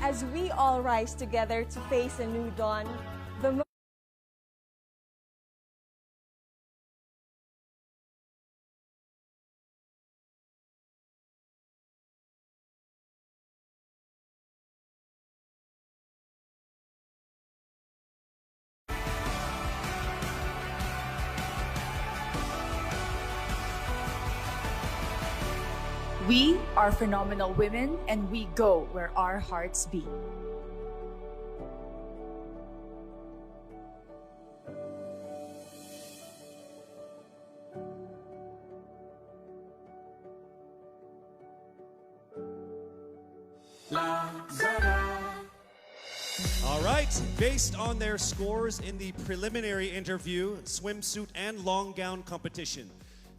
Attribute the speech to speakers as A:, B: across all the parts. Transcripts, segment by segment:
A: as we all rise together to face a new dawn, the
B: We are phenomenal women, and we go where our hearts beat.
C: All right, based on their scores in the preliminary interview, swimsuit, and long gown competition,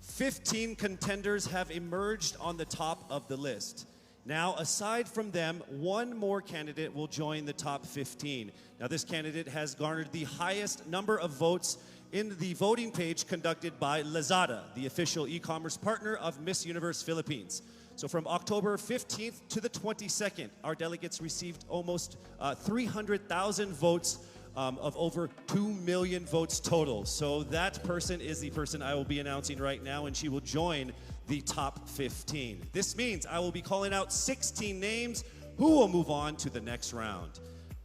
C: 15 contenders have emerged on the top of the list. Now, aside from them, one more candidate will join the top 15. Now, this candidate has garnered the highest number of votes in the voting page conducted by Lazada, the official e-commerce partner of Miss Universe Philippines. So from October 15th to the 22nd, our delegates received almost 300,000 votes of over 2 million votes total. So that person is the person I will be announcing right now, and she will join the top 15. This means I will be calling out 16 names who will move on to the next round.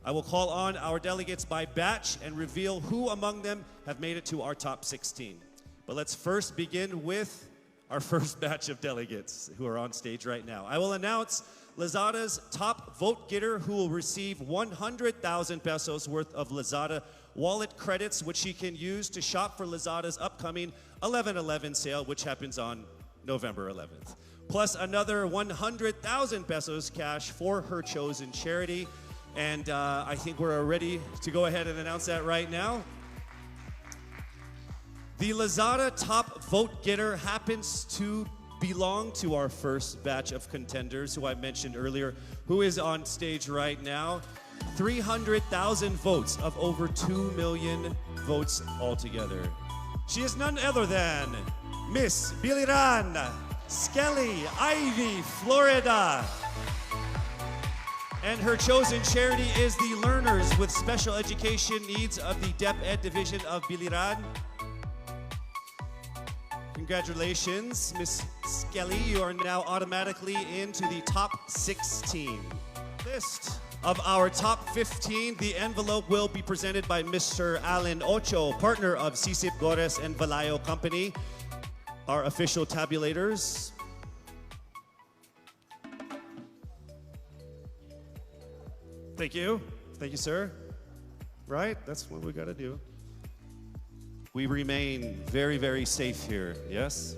C: I will call on our delegates by batch and reveal who among them have made it to our top 16. But let's first begin with our first batch of delegates who are on stage right now. I will announce Lazada's top vote getter, who will receive 100,000 pesos worth of Lazada wallet credits, which she can use to shop for Lazada's upcoming 11/11 sale, which happens on November 11th. Plus another 100,000 pesos cash for her chosen charity. And I think we're ready to go ahead and announce that right now. The Lazada top vote getter happens to belong to our first batch of contenders, who I mentioned earlier, who is on stage right now. 300,000 votes of over 2 million votes altogether. She is none other than Miss Biliran Skelly Ivy Florida. And her chosen charity is the Learners with Special Education Needs of the DepEd Division of Biliran. Congratulations, Miss Skelly. You are now automatically into the top 16. List of our top 15, the envelope will be presented by Mr. Alan Ocho, partner of Sisip Gores and Valayo Company, our official tabulators. Thank you. Thank you, sir. Right? That's what we gotta do. We remain very, very safe here, yes?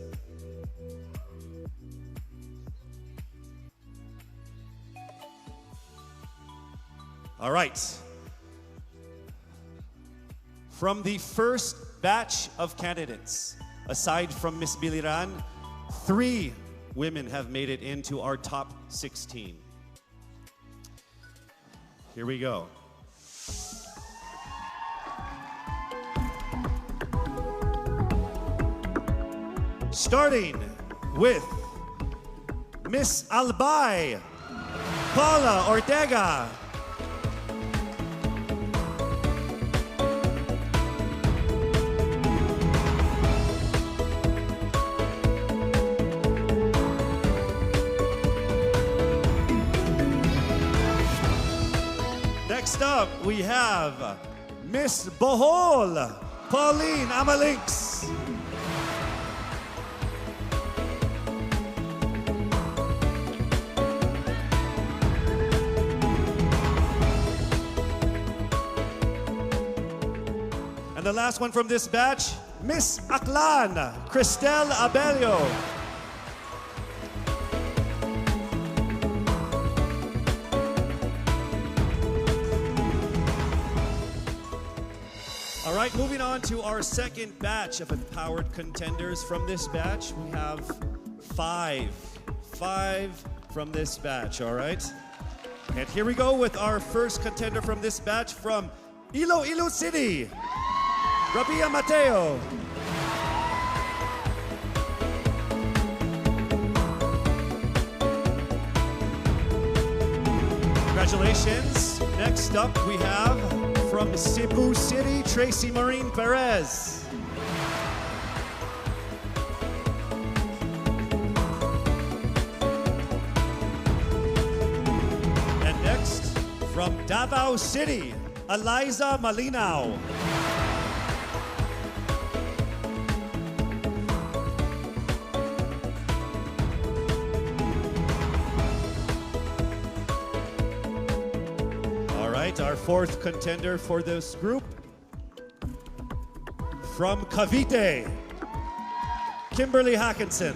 C: All right. From the first batch of candidates, aside from Miss Biliran, 3 women have made it into our top 16. Here we go. Starting with Miss Albay Paula Ortega. Next up, we have Miss Bohol Pauline Amalinks. And the last one from this batch, Miss Aklan, Cristel Abelio. All right, moving on to our second batch of empowered contenders. From this batch, we have five from this batch, all right? And here we go with our first contender from this batch from Iloilo City, Rabia Mateo. Congratulations. Next up, we have from Cebu City, Tracy Marine Perez. And next, from Davao City, Eliza Malinaw. Our fourth contender for this group, from Cavite, Kimberly Hackinson.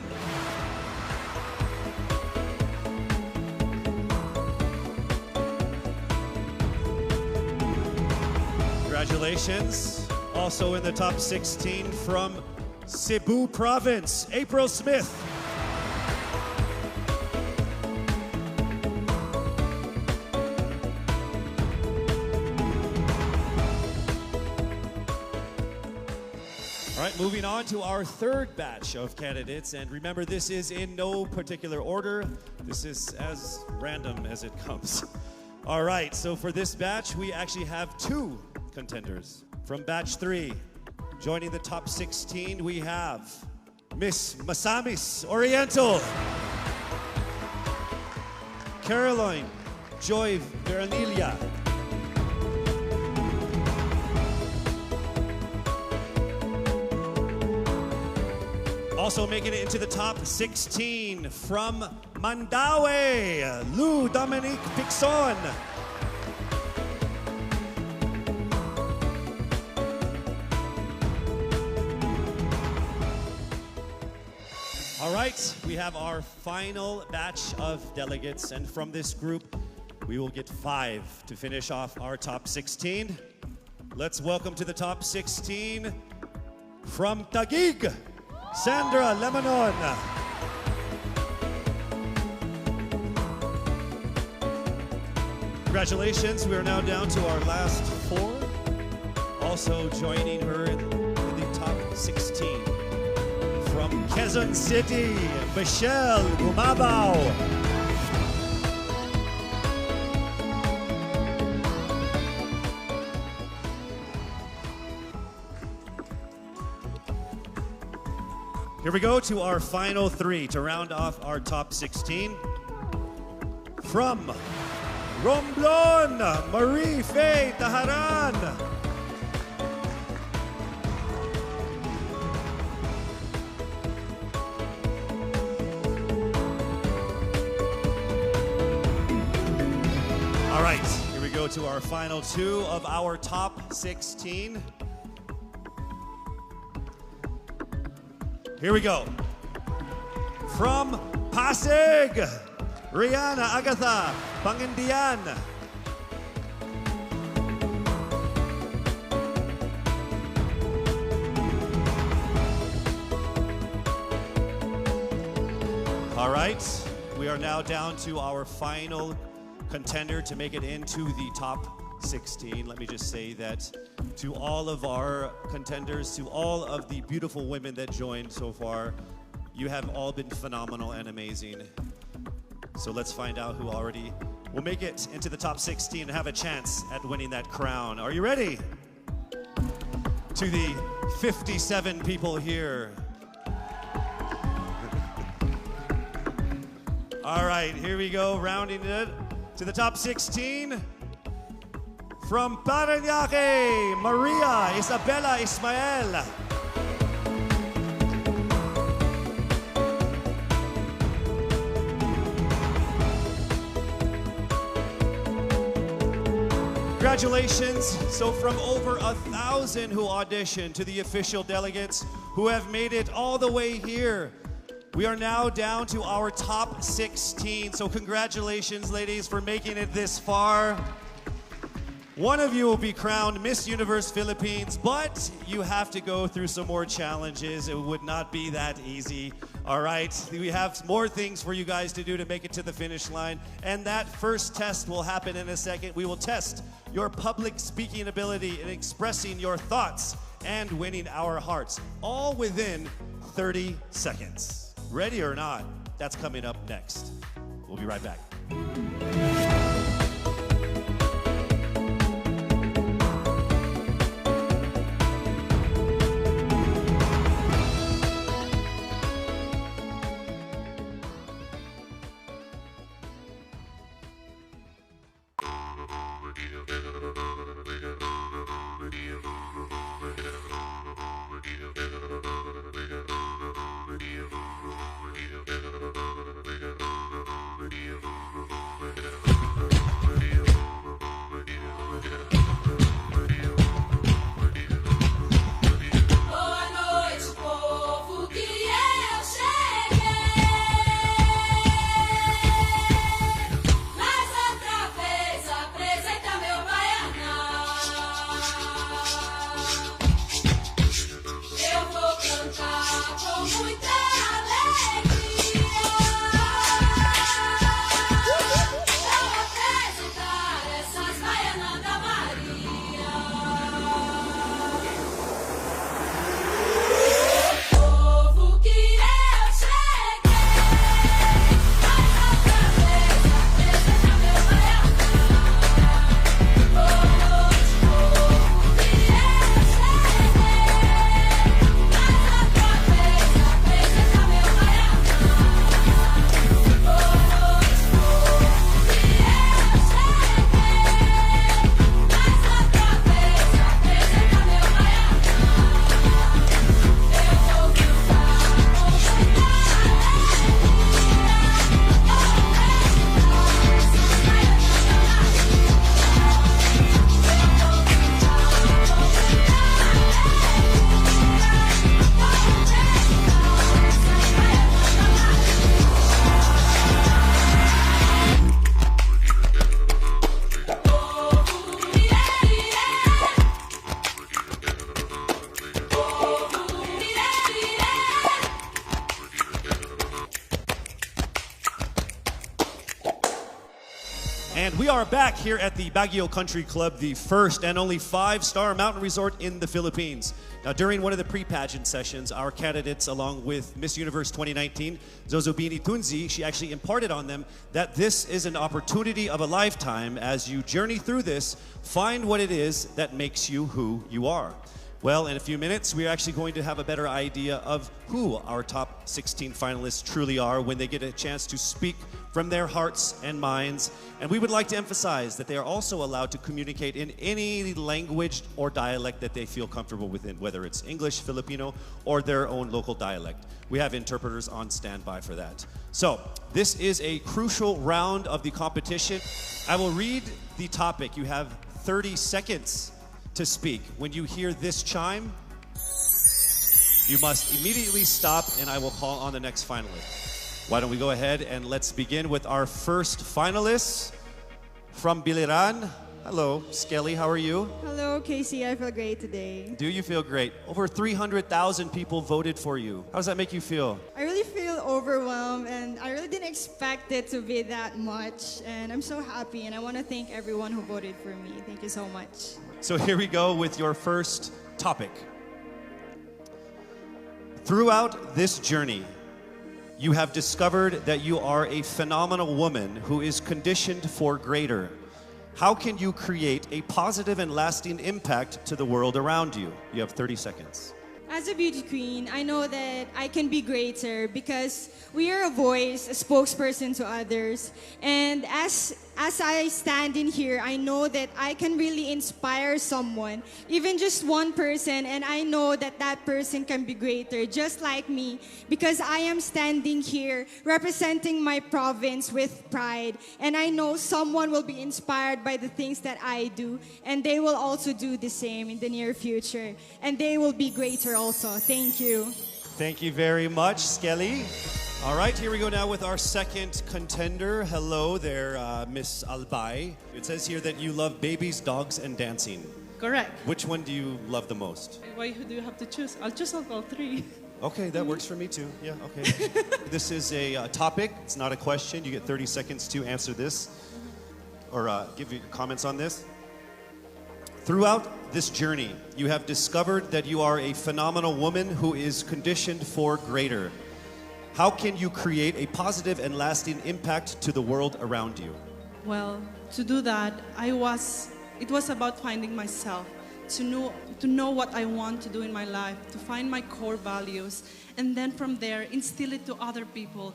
C: Congratulations. Also in the top 16 from Cebu Province, April Smith. All right, moving on to our third batch of candidates. And remember, this is in no particular order. This is as random as it comes. All right, so for this batch, we actually have two contenders. From batch 3, joining the top 16, we have Miss Misamis Oriental, Caroline Joy Veranilla, also making it into the top 16 from Mandaue, Lou Dominique Pixon. All right, we have our final batch of delegates, and from this group, we will get 5 to finish off our top 16. Let's welcome to the top 16 from Taguig, Sandra Lemonon. Congratulations, we are now down to our last 4. Also joining her in the top 16. From Quezon City, Michelle Gumabao. Here we go to our final 3 to round off our top 16. From Romblon, Marie Faye Taharan. All right, here we go to our final 2 of our top 16. Here we go. From Pasig, Rihanna Agatha Pangindian. All right, we are now down to our final contender to make it into the top 16. Let me just say that to all of our contenders, to all of the beautiful women that joined so far, you have all been phenomenal and amazing. So let's find out who already will make it into the top 16 and have a chance at winning that crown. Are you ready? To the 57 people here. All right, here we go, rounding it to the top 16. From Parañaque, Maria Isabella Ismael. Congratulations. So from over 1,000 who auditioned to the official delegates who have made it all the way here, we are now down to our top 16. So congratulations, ladies, for making it this far. One of you will be crowned Miss Universe Philippines, but you have to go through some more challenges. It would not be that easy. All right, we have more things for you guys to do to make it to the finish line. And that first test will happen in a second. We will test your public speaking ability and expressing your thoughts and winning our hearts, all within 30 seconds. Ready or not? That's coming up next. We'll be right back. And we are back here at the Baguio Country Club, the first and only 5-star mountain resort in the Philippines. Now, during one of the pre-pageant sessions, our candidates, along with Miss Universe 2019, Zozobini Tunzi, she actually imparted on them that this is an opportunity of a lifetime. As you journey through this, find what it is that makes you who you are. Well, in a few minutes, we're actually going to have a better idea of who our top 16 finalists truly are when they get a chance to speak from their hearts and minds. And we would like to emphasize that they are also allowed to communicate in any language or dialect that they feel comfortable within, whether it's English, Filipino, or their own local dialect. We have interpreters on standby for that. So, this is a crucial round of the competition. I will read the topic. You have 30 seconds to speak. When you hear this chime, you must immediately stop and I will call on the next finalist. Why don't we go ahead and let's begin with our first finalist from Biliran. Hello, Skelly, how are you?
D: Hello, Casey. I feel great today.
C: Do you feel great? Over 300,000 people voted for you. How does that make you feel?
D: I really feel overwhelmed and I really didn't expect it to be that much. And I'm so happy and I want to thank everyone who voted for me. Thank you so much.
C: So here we go with your first topic. Throughout this journey, you have discovered that you are a phenomenal woman who is conditioned for greater. How can you create a positive and lasting impact to the world around you? You have 30 seconds.
D: As a beauty queen, I know that I can be greater because we are a voice, a spokesperson to others. And as I stand in here, I know that I can really inspire someone, even just one person, and I know that that person can be greater, just like me, because I am standing here representing my province with pride. And I know someone will be inspired by the things that I do, and they will also do the same in the near future. And they will be greater also. Thank you.
C: Thank you very much, Skelly. All right, here we go now with our second contender. Hello there, Miss Albay. It says here that you love babies, dogs, and dancing.
E: Correct.
C: Which one do you love the most?
E: Why do you have to choose? I'll choose all three.
C: Okay, that works for me too. Yeah, okay. This is a topic. It's not a question. You get 30 seconds to answer this or give your comments on this. Throughout this journey, you have discovered that you are a phenomenal woman who is conditioned for greater. How can you create a positive and lasting impact to the world around you?
E: Well, to do that, it was about finding myself, to know what I want to do in my life, to find my core values, and then from there, instill it to other people,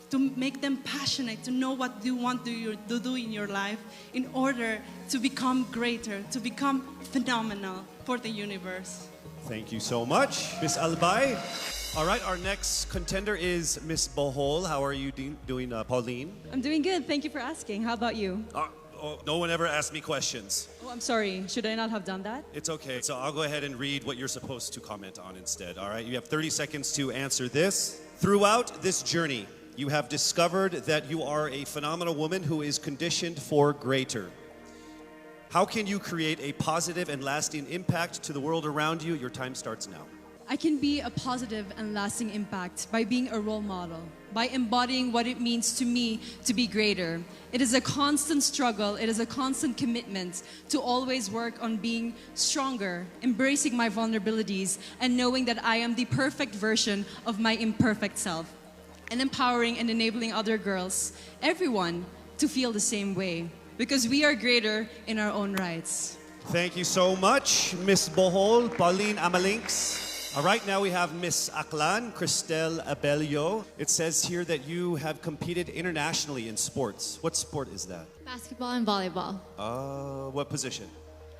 E: to make them passionate, to know what you want to do in your life in order to become greater, to become phenomenal for the universe.
C: Thank you so much, Miss Albay. All right, our next contender is Miss Bohol. How are you doing, Pauline?
A: I'm doing good. Thank you for asking. How about you?
C: No one ever asked me questions.
A: Oh, I'm sorry. Should I not have done that?
C: It's okay. So I'll go ahead and read what you're supposed to comment on instead. All right, you have 30 seconds to answer this. Throughout this journey, you have discovered that you are a phenomenal woman who is conditioned for greater. How can you create a positive and lasting impact to the world around you? Your time starts now.
F: I can be a positive and lasting impact by being a role model, by embodying what it means to me to be greater. It is a constant struggle, it is a constant commitment to always work on being stronger, embracing my vulnerabilities, and knowing that I am the perfect version of my imperfect self, and empowering and enabling other girls, everyone, to feel the same way, because we are greater in our own rights.
C: Thank you so much, Miss Bohol, Pauline Amalinks. All right, now we have Miss Aklan, Cristel Abelio. It says here that you have competed internationally in sports. What sport is that?
G: Basketball and volleyball.
C: What position?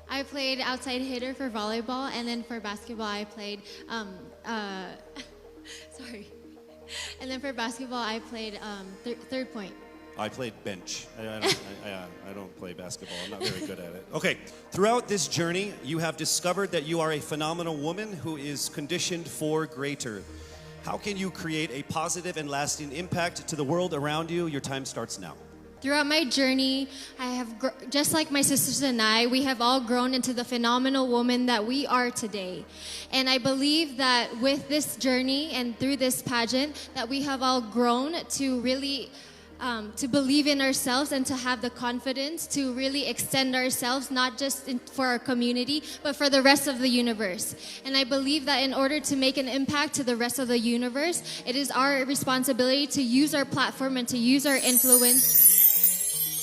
G: I played outside hitter for volleyball, and then for basketball I played, sorry. And then for basketball I played third point.
C: I played bench. I don't play basketball. I'm not very good at it. Okay, throughout this journey, you have discovered that you are a phenomenal woman who is conditioned for greater. How can you create a positive and lasting impact to the world around you? Your time starts now.
G: Throughout my journey, I have, just like my sisters and I, we have all grown into the phenomenal woman that we are today. And I believe that with this journey and through this pageant, that we have all grown to really to believe in ourselves and to have the confidence to really extend ourselves, not just for our community, but for the rest of the universe. And I believe that in order to make an impact to the rest of the universe, it is our responsibility to use our platform and to use our influence.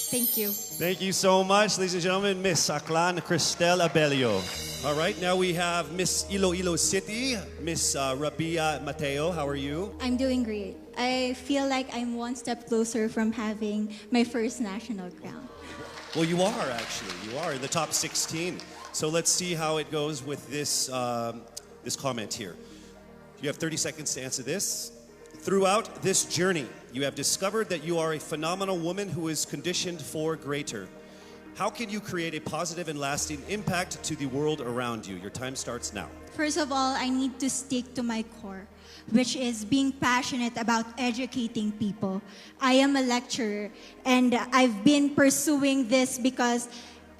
G: Thank you.
C: Thank you so much, ladies and gentlemen, Miss Aklan Cristel Abelio. All right, now we have Miss Iloilo City, Miss Rabia Mateo. How are you?
H: I'm doing great. I feel like I'm one step closer from having my first national crown.
C: Well, you are actually. You are in the top 16. So let's see how it goes with this, this comment here. You have 30 seconds to answer this. Throughout this journey, you have discovered that you are a phenomenal woman who is conditioned for greater. How can you create a positive and lasting impact to the world around you? Your time starts now.
H: First of all, I need to stick to my core, which is being passionate about educating people. I am a lecturer, and I've been pursuing this because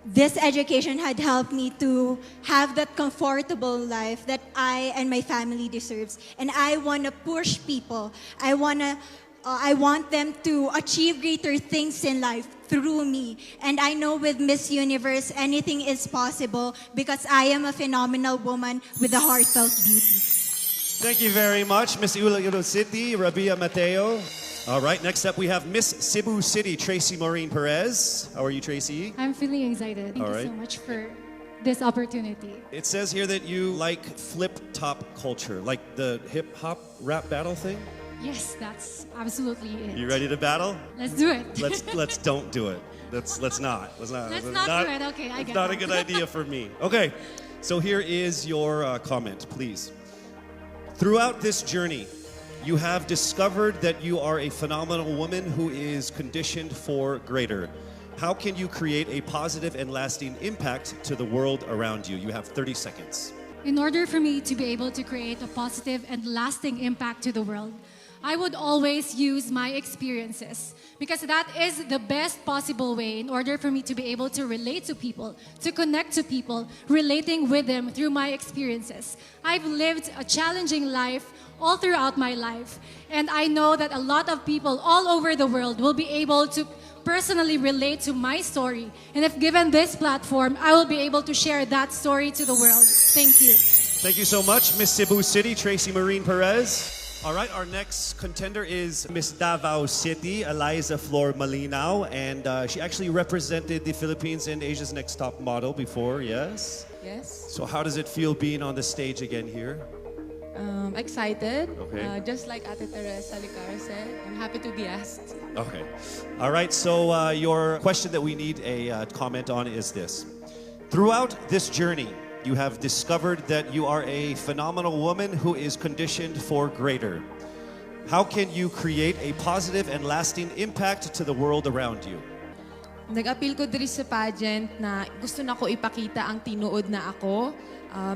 H: this education had helped me to have that comfortable life that I and my family deserves. And I want to push people. I want them to achieve greater things in life through me. And I know with Miss Universe, anything is possible because I am a phenomenal woman with a heartfelt beauty.
C: Thank you very much, Miss Iloilo City, Rabia Mateo. All right, next up we have Miss Cebu City, Tracy Maureen Perez. How are you, Tracy?
I: I'm feeling excited. Thank you so much for this opportunity.
C: It says here that you like flip-top culture, like the hip-hop rap battle thing?
I: Yes, that's absolutely it.
C: You ready to battle?
I: Let's do it.
C: Let's don't do it. Let's not.
I: Let's not do it. Okay, I get it.
C: It's not a good idea for me. Okay, so here is your comment, please. Throughout this journey, you have discovered that you are a phenomenal woman who is conditioned for greater. How can you create a positive and lasting impact to the world around you? You have 30 seconds.
I: In order for me to be able to create a positive and lasting impact to the world, I would always use my experiences because that is the best possible way in order for me to be able to relate to people, to connect to people, relating with them through my experiences. I've lived a challenging life all throughout my life, and I know that a lot of people all over the world will be able to personally relate to my story. And if given this platform, I will be able to share that story to the world. Thank you.
C: Thank you so much, Miss Cebu City, Tracy Maureen Perez. All right, our next contender is Miss Davao City, Eliza Flor Malinao, and she actually represented the Philippines in Asia's Next Top Model before, yes?
J: Yes.
C: So how does it feel being on the stage again here?
J: Excited.
C: Okay.
J: Just like Ate Teresa Licar said, I'm happy to be asked.
C: Okay. All right, so your question that we need a comment on is this. Throughout this journey, you have discovered that you are a phenomenal woman who is conditioned for greater. How can you create a positive and lasting impact to the world around you?
J: Nag-appeal ko diri sa pageant na gusto na ko ipakita ang tinuod na ako.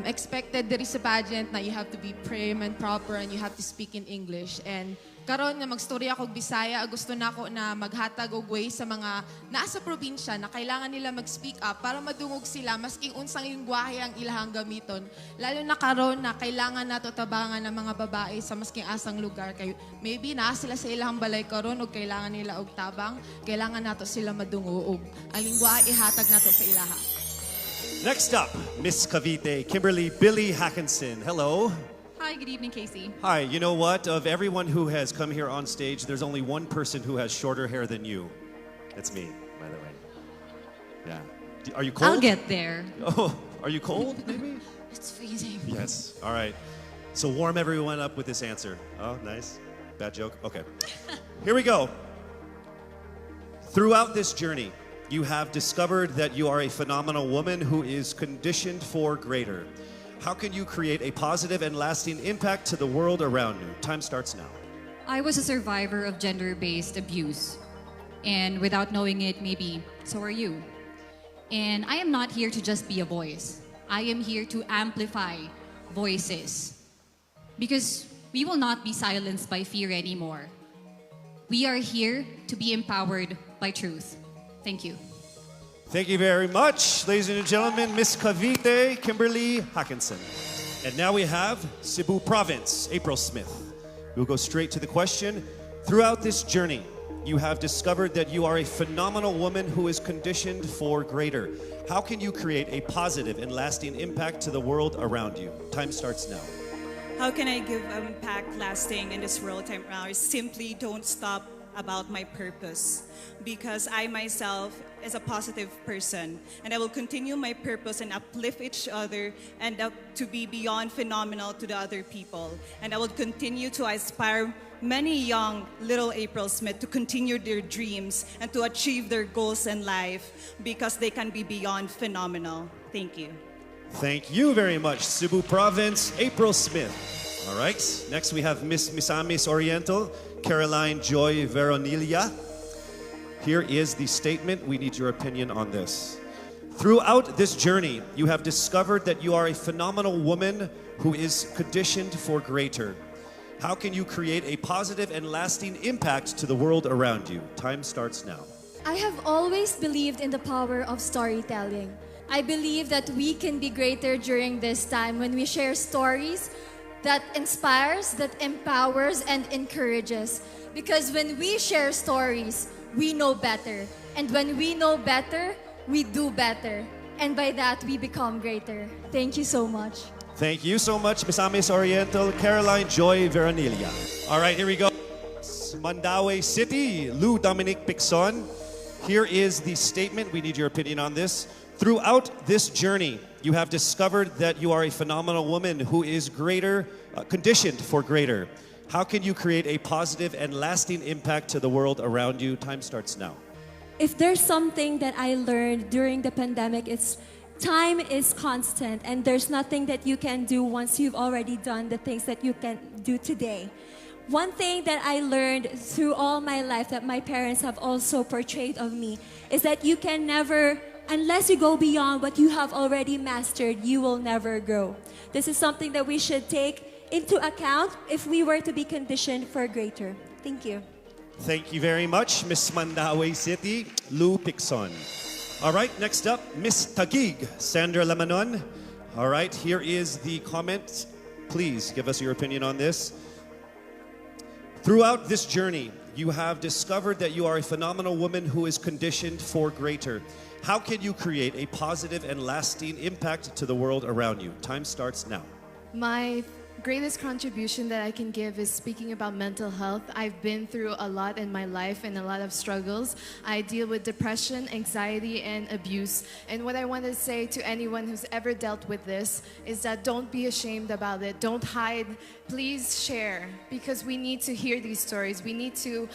J: Expected diri sa pageant na you have to be prim and proper and you have to speak in English. And karon nga magstorya ako og Bisaya, gusto na ako na maghatag og way sa mga nasa probinsya na kailangan nila mag-speak up para madungog sila masking unsang lingwahe ang ilahang gamiton. Lalo na karon na kailangan nato tabangan ng mga babae sa masking asang lugar kay maybe naa sila sa ilahang balay karon og kailangan nila og tabang, kailangan nato sila madungog og ang lingwahe ihatag nato sa ilaha.
C: Next up, Miss Cavite, Kimberly Billy Hackinson. Hello.
K: Hi, good evening, Casey.
C: Hi, you know what? Of everyone who has come here on stage, there's only one person who has shorter hair than you. It's me, by the way. Yeah. Are you cold?
K: I'll get there.
C: Oh, are you cold, maybe?
K: It's freezing.
C: Yes. All right. So warm everyone up with this answer. Oh, nice. Bad joke? Okay. Here we go. Throughout this journey, you have discovered that you are a phenomenal woman who is conditioned for greater. How can you create a positive and lasting impact to the world around you? Time starts now.
K: I was a survivor of gender-based abuse. And without knowing it, maybe so are you. And I am not here to just be a voice. I am here to amplify voices. Because we will not be silenced by fear anymore. We are here to be empowered by truth. Thank you.
C: Thank you very much, ladies and gentlemen, Miss Cavite, Kimberly Hackinson. And now we have Cebu Province, April Smith. We'll go straight to the question. Throughout this journey, you have discovered that you are a phenomenal woman who is conditioned for greater. How can you create a positive and lasting impact to the world around you? Time starts now.
L: How can I give impact lasting in this world time around? Simply don't stop about my purpose, because I myself is a positive person, and I will continue my purpose and uplift each other and to be beyond phenomenal to the other people. And I will continue to inspire many young little April Smith to continue their dreams and to achieve their goals in life, because they can be beyond phenomenal. Thank you.
C: Thank you very much, Cebu Province, April Smith. All right, next we have Miss Misamis Oriental, Caroline Joy Veronilia. Here is the statement. We need your opinion on this. Throughout this journey, you have discovered that you are a phenomenal woman who is conditioned for greater. How can you create a positive and lasting impact to the world around you? Time starts now.
M: I have always believed in the power of storytelling. I believe that we can be greater during this time when we share stories that inspires, that empowers, and encourages. Because when we share stories, we know better. And when we know better, we do better. And by that, we become greater. Thank you so much.
C: Thank you so much, Misamis Oriental, Caroline Joy Veronilia. All right, here we go. Mandaue City, Lou Dominic Picson. Here is the statement. We need your opinion on this. Throughout this journey, you have discovered that you are a phenomenal woman who is greater, conditioned for greater. How can you create a positive and lasting impact to the world around you? Time starts now.
A: If there's something that I learned during the pandemic, it's time is constant, and there's nothing that you can do once you've already done the things that you can do today. One thing that I learned through all my life that my parents have also portrayed of me is that you can never, unless you go beyond what you have already mastered, you will never grow. This is something that we should take into account if we were to be conditioned for greater. Thank you.
C: Thank you very much, Miss Mandaue City, Lou Picson. All right, next up, Miss Taguig, Sandra Lamanon. All right, here is the comment. Please give us your opinion on this. Throughout this journey, you have discovered that you are a phenomenal woman who is conditioned for greater. How can you create a positive and lasting impact to the world around you? Time starts now.
J: My greatest contribution that I can give is speaking about mental health. I've been through a lot in my life and a lot of struggles. I deal with depression, anxiety, and abuse. And what I want to say to anyone who's ever dealt with this is that don't be ashamed about it. Don't hide. Please share, because we need to hear these stories. We need to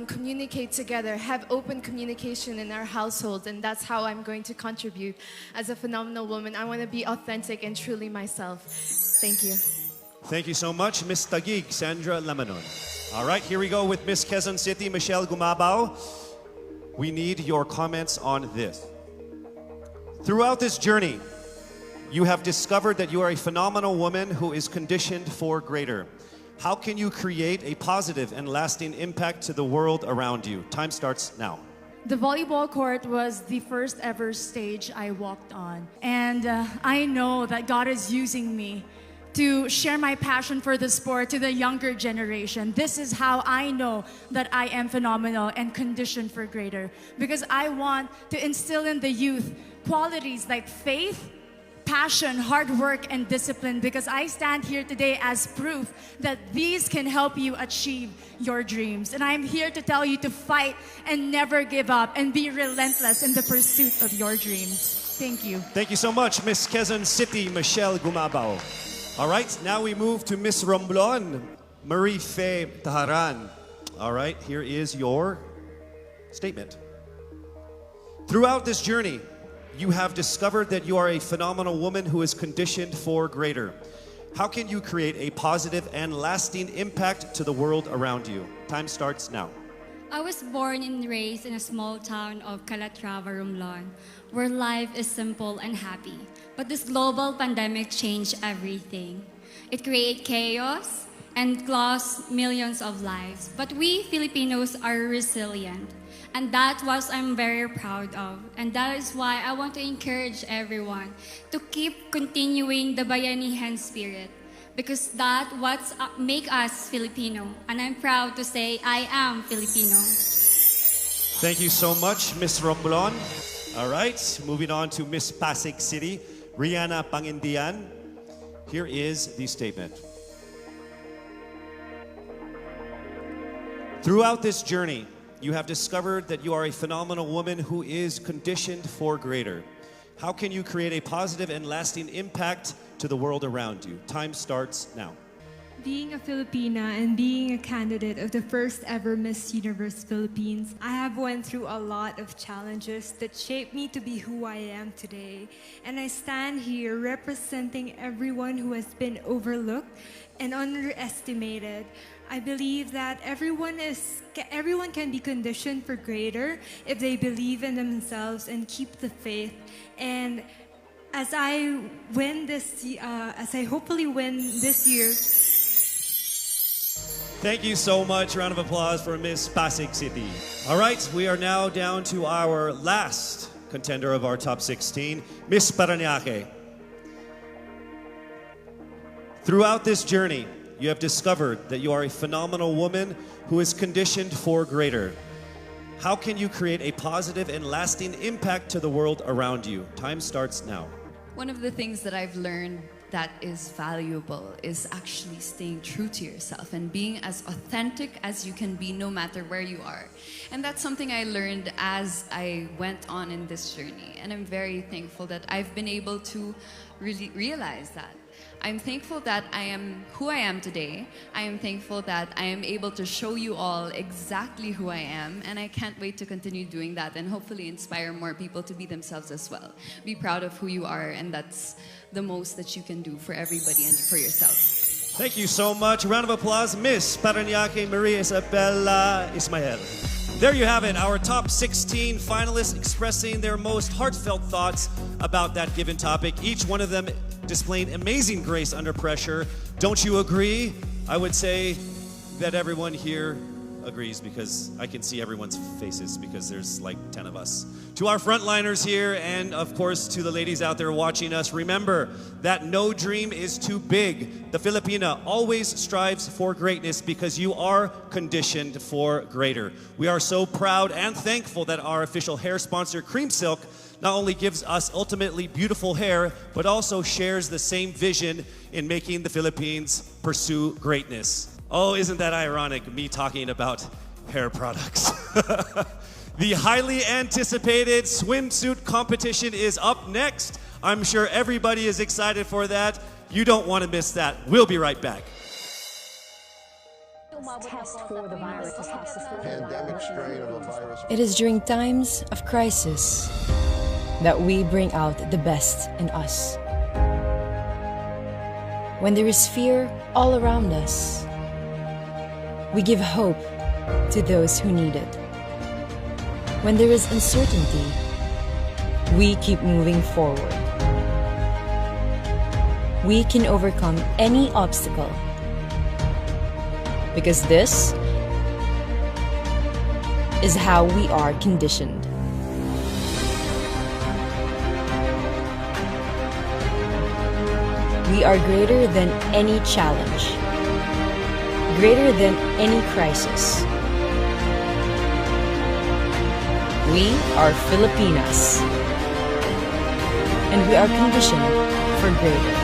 J: communicate together, have open communication in our household, and that's how I'm going to contribute as a phenomenal woman. I want to be authentic and truly myself. Thank you.
C: Thank you so much, Miss Taguig, Sandra Lamanon. All right, here we go with Miss Quezon City, Michelle Gumabao. We need your comments on this. Throughout this journey, you have discovered that you are a phenomenal woman who is conditioned for greater. How can you create a positive and lasting impact to the world around you? Time starts now.
B: The volleyball court was the first ever stage I walked on. And I know that God is using me to share my passion for the sport to the younger generation. This is how I know that I am phenomenal and conditioned for greater. Because I want to instill in the youth qualities like faith, passion, hard work, and discipline, because I stand here today as proof that these can help you achieve your dreams. And I'm here to tell you to fight and never give up and be relentless in the pursuit of your dreams. Thank you.
C: Thank you so much, Miss Quezon City, Michelle Gumabao. All right, now we move to Miss Romblon, Marie Faye Taharan. All right, here is your statement. Throughout this journey, you have discovered that you are a phenomenal woman who is conditioned for greater. How can you create a positive and lasting impact to the world around you? Time starts now.
N: I was born and raised in a small town of Calatrava, Romblon, where life is simple and happy. But this global pandemic changed everything. It created chaos and lost millions of lives. But we Filipinos are resilient. And that's what I'm very proud of. And that is why I want to encourage everyone to keep continuing the Bayanihan spirit. Because that's what makes us Filipino. And I'm proud to say I am Filipino.
C: Thank you so much, Miss Romblon. All right, moving on to Miss Pasig City, Rihanna Pangindian. Here is the statement. Throughout this journey, you have discovered that you are a phenomenal woman who is conditioned for greater. How can you create a positive and lasting impact to the world around you? Time starts now.
O: Being a Filipina and being a candidate of the first ever Miss Universe Philippines, I have went through a lot of challenges that shaped me to be who I am today. And I stand here representing everyone who has been overlooked and underestimated. I believe that everyone can be conditioned for greater if they believe in themselves and keep the faith. And as I hopefully win this year.
C: Thank you so much. Round of applause for Miss Pasig City. All right, we are now down to our last contender of our top 16, Miss Parañaque. Throughout this journey, you have discovered that you are a phenomenal woman who is conditioned for greater. How can you create a positive and lasting impact to the world around you? Time starts now.
P: One of the things that I've learned that is valuable is actually staying true to yourself and being as authentic as you can be no matter where you are. And that's something I learned as I went on in this journey. And I'm very thankful that I've been able to really realize that. I'm thankful that I am who I am today. I am thankful that I am able to show you all exactly who I am, and I can't wait to continue doing that and hopefully inspire more people to be themselves as well. Be proud of who you are, and that's the most that you can do for everybody and for yourself.
C: Thank you so much. Round of applause, Miss Parañaque Maria Isabella Ismael. There you have it, our top 16 finalists expressing their most heartfelt thoughts about that given topic. Each one of them displaying amazing grace under pressure. Don't you agree? I would say that everyone here agrees because I can see everyone's faces because there's like 10 of us. To our frontliners here and of course to the ladies out there watching us, remember that no dream is too big. The Filipina always strives for greatness because you are conditioned for greater. We are so proud and thankful that our official hair sponsor, Cream Silk, not only gives us ultimately beautiful hair, but also shares the same vision in making the Philippines pursue greatness. Oh, isn't that ironic, me talking about hair products? The highly anticipated swimsuit competition is up next. I'm sure everybody is excited for that. You don't want to miss that. We'll be right back.
Q: Test for the virus.
R: Pandemic strain of a virus.
Q: It is during times of crisis that we bring out the best in us. When there is fear all around us, we give hope to those who need it. When there is uncertainty, we keep moving forward. We can overcome any obstacle because this is how we are conditioned. We are greater than any challenge, greater than any crisis. We are Filipinas, and we are conditioned for greater.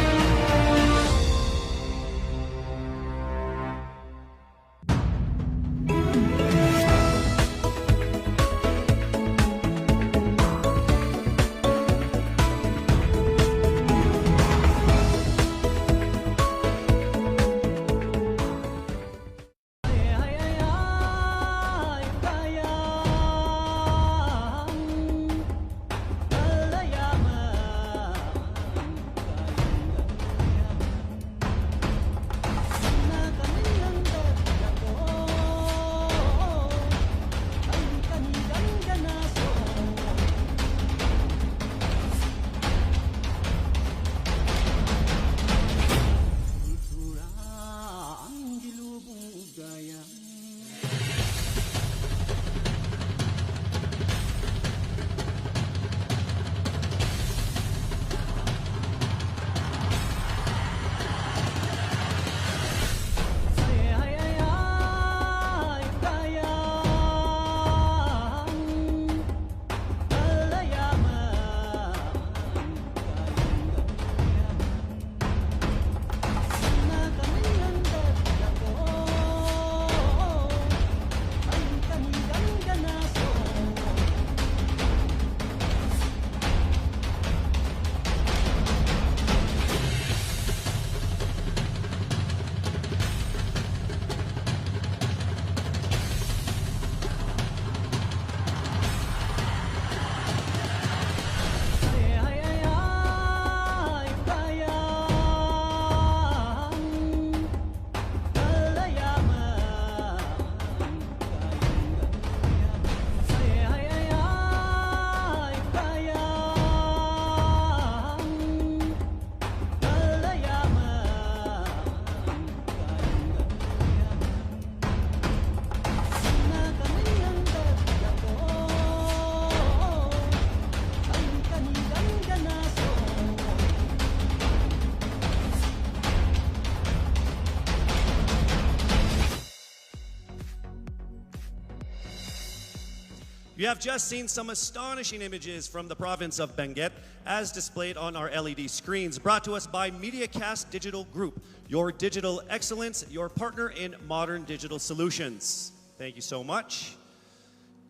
C: We have just seen some astonishing images from the province of Benguet as displayed on our LED screens, brought to us by MediaCast Digital Group, your digital excellence, your partner in modern digital solutions. Thank you so much.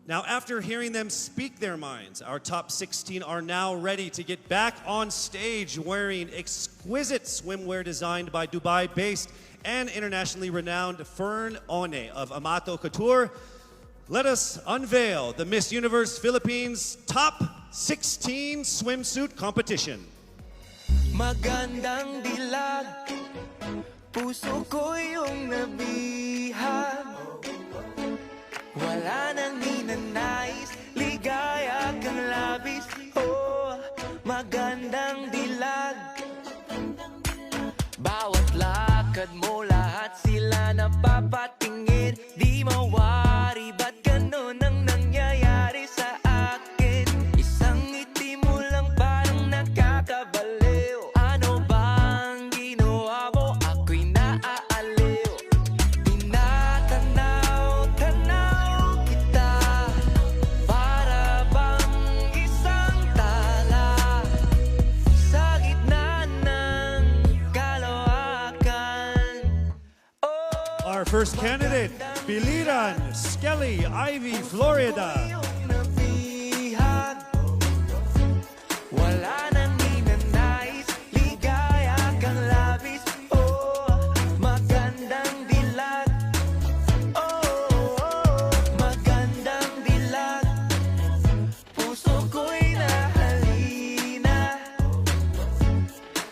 C: Now, after hearing them speak their minds, our top 16 are now ready to get back on stage wearing exquisite swimwear designed by Dubai-based and internationally renowned Fern One of Amato Couture. Let us unveil the Miss Universe Philippines Top 16 Swimsuit Competition.
S: Magandang dilag, puso ko yung nabihag. Wala nang ninanais, ligaya kang labis. Oh, magandang dilag. Bawat lakad mo, lahat sila napapatingin. Di mawari, ba't ganun ang nangyayari sa akin? Isang ngiti mo lang parang nakakabaliw. Ano bang ginawa mo? Ako'y naaaliw. Tinatanaw-tanaw kita, para bang isang tala sa gitna ng kalawakan.
C: Our first candidate, Biliran Skelly Ivy Florida.
S: Wala nang ninanais, ligaya kang labis. Oh, magandang dilag. Oh, magandang dilag. Puso ko'y nahalina.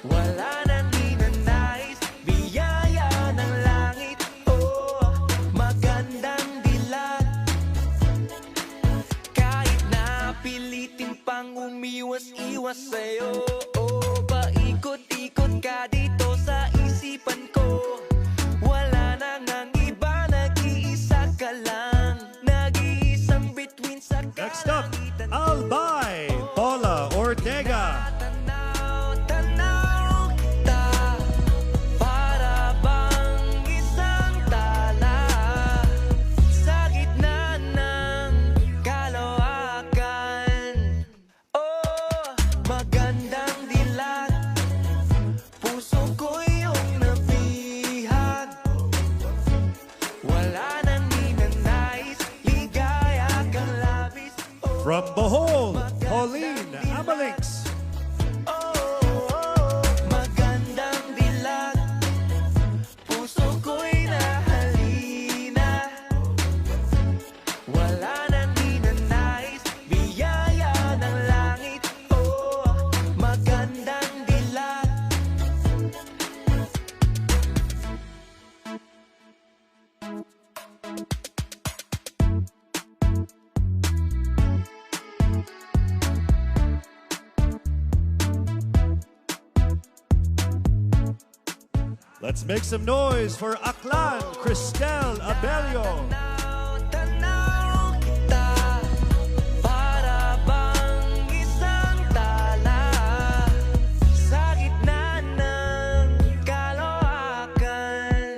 S: Wala nang ninanais, biyaya ng langit. Oh, magandang dilag. Kahit napilitin pang umiwas-iwas sa'yo, oh, paikot-ikot ka dito sa isipan ko. Wala nang ang iba, nag-iisa ka lang. Nag-iisang bituin sa
C: Next up, Albay Paula Ortega.
S: tanaw kita, para bang isang tala sa gitna ng kalawakan. Oh, magandang dilag, puso ko yung nabihag. Wala nang ninanais, ligaya kang labis.
C: From Bohol, Pauline Amalix.
S: Magandang dilag, puso ko'y nahalina. Wala nang ninanais, biyaya ng langit. Oh, magandang dilag.
C: Let's make some noise for Aklan Cristel Abelio.
S: Tanaw kita, para bang isang tala sa gitna ng kalawakan.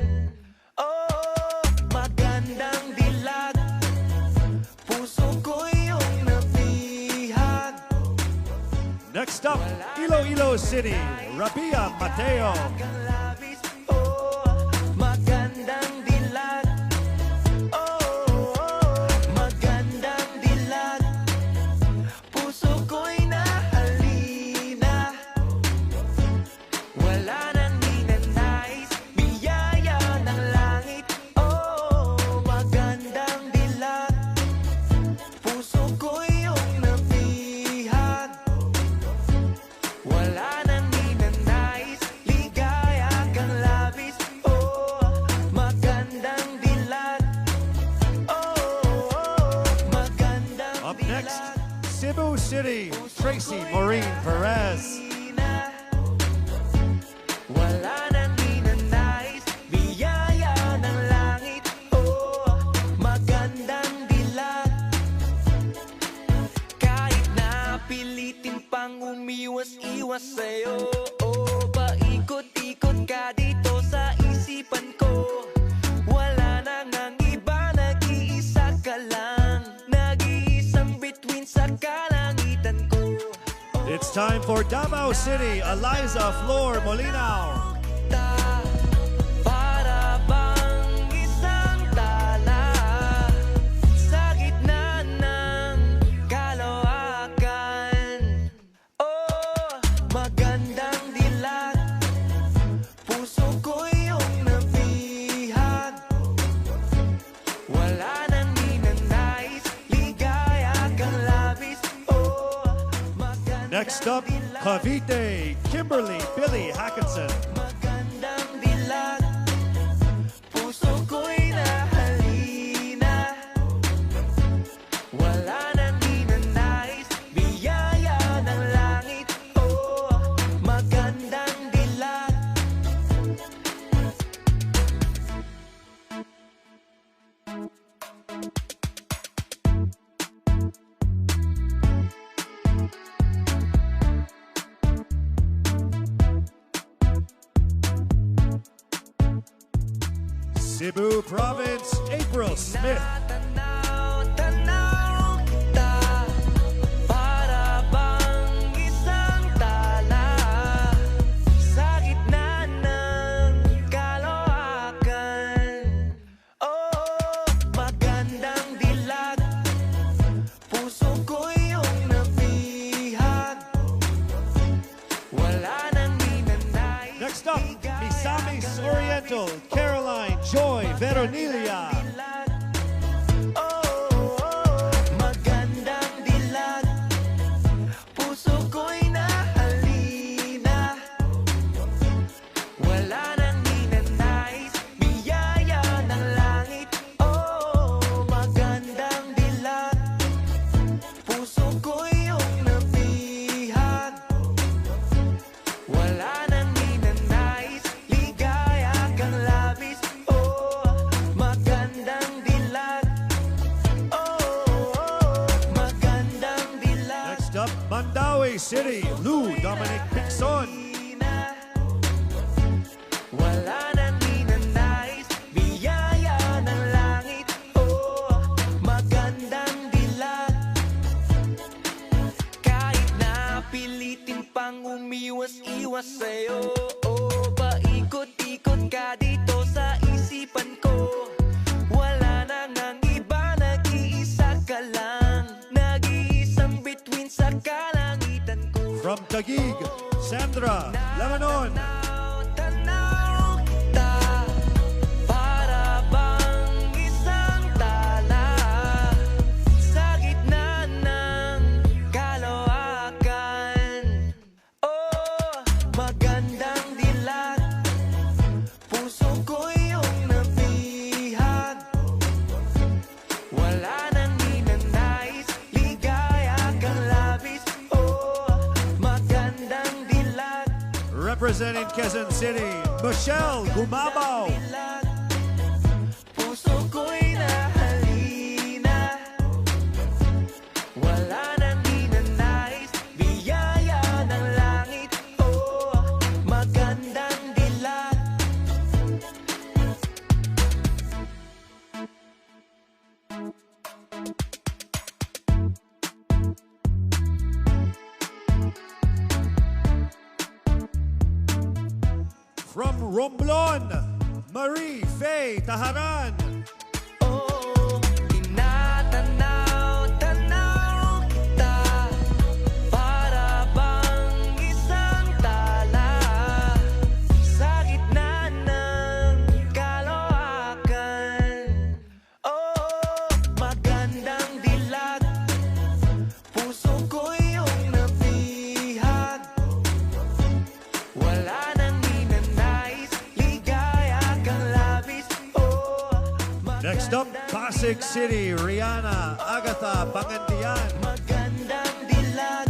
S: Oh, magandang dilag, puso ko yung nabihag.
C: Next up, Iloilo City, Rabia Mateo.
S: Magandang dilag. Oh, magandang dilag. Puso ko'y nahalina. Wala nang ninanais, biyaya ng langit. Oh, magandang dilag. Puso ko'y yung nabihag. Wala nang ninanais, ligaya kang labis. Oh, magandang dilag. Oh, magandang
C: Up next, Cebu City, Tracy Maureen Perez.
S: Wala nang ninanais, biyaya ng langit. Oh, magandang dilag. Kahit napilitin pang umiwas-iwas sa'yo, oh, paikot-ikot ka dito sa isipan ko. Wala nang ang iba, nag-iisa ka lang. Nag-iisang
C: It's time for Davao City, Eliza Flor Molinao.
S: Para bang isang tala sa gitna ng kalawakan. Oh, magandang dilag, puso ko iyong nabihag. Wala nang ninanais, ligaya kang labis. Oh,
C: Next up, Cavite, Kimberly Billy Hackinson.
S: magandang dilag, puso ko'y nahalina. Wala nang ninanais, biyaya ng langit. Oh, magandang dilag.
C: Cebu Province, April Smith.
S: Tanaw kita, para bang isang tala sa gitna ng kalawakan. Oh, magandang dilag, puso ko iyong nabihag. Wala nang ninanais.
C: Next up, Misamis Oriental, Caroline Joy Veronilia.
S: Magandang dilag, puso ko'y nahalina. Wala nang ninanais, biyaya ng langit. Oh, magandang dilag, puso ko'y iyong nabihag. Wala nang ninanais, ligaya kang labis. Oh, magandang dilag. Magandang dilag.
C: Next up, Mandaue City, Lou Dominic Pixon.
S: Wala nang ninanais, biyaya ng langit. Oh, magandang dilag. Kahit na pilitin pang umiwas-iwas sa'yo, oh, paikot-ikot ka dito sa isipan ko. Wala nang ang iba, nag-iisa ka lang. Nag-iisang bituin sa kalangitan ko.
C: From Taguig, Sandra Lamanon.
S: Tanaw kita, para bang isang tala sa gitna ng kalawakan. Oh, magandang dilag, puso ko iyong nabihag. Wala nang ninanais, ligaya kang labis. Oh, magandang dilag.
C: Representing Quezon City, Michelle Gumabaw.
S: Puso ko'y nahalina. Wala nang ninanais, biyaya ng langit. Oh, magandang dilag.
C: From Romblon, Marie Faye Taharan.
S: Tinatanaw kita, para bang isang tala sa gitna ng kalawakan. Oh, magandang dilag, puso ko iyong nabihag. Wala nang ninanais, ligaya kang labis. Oh,
C: Next up, Pasig City, Rihanna Agatha Pangantian.
S: magandang dilag,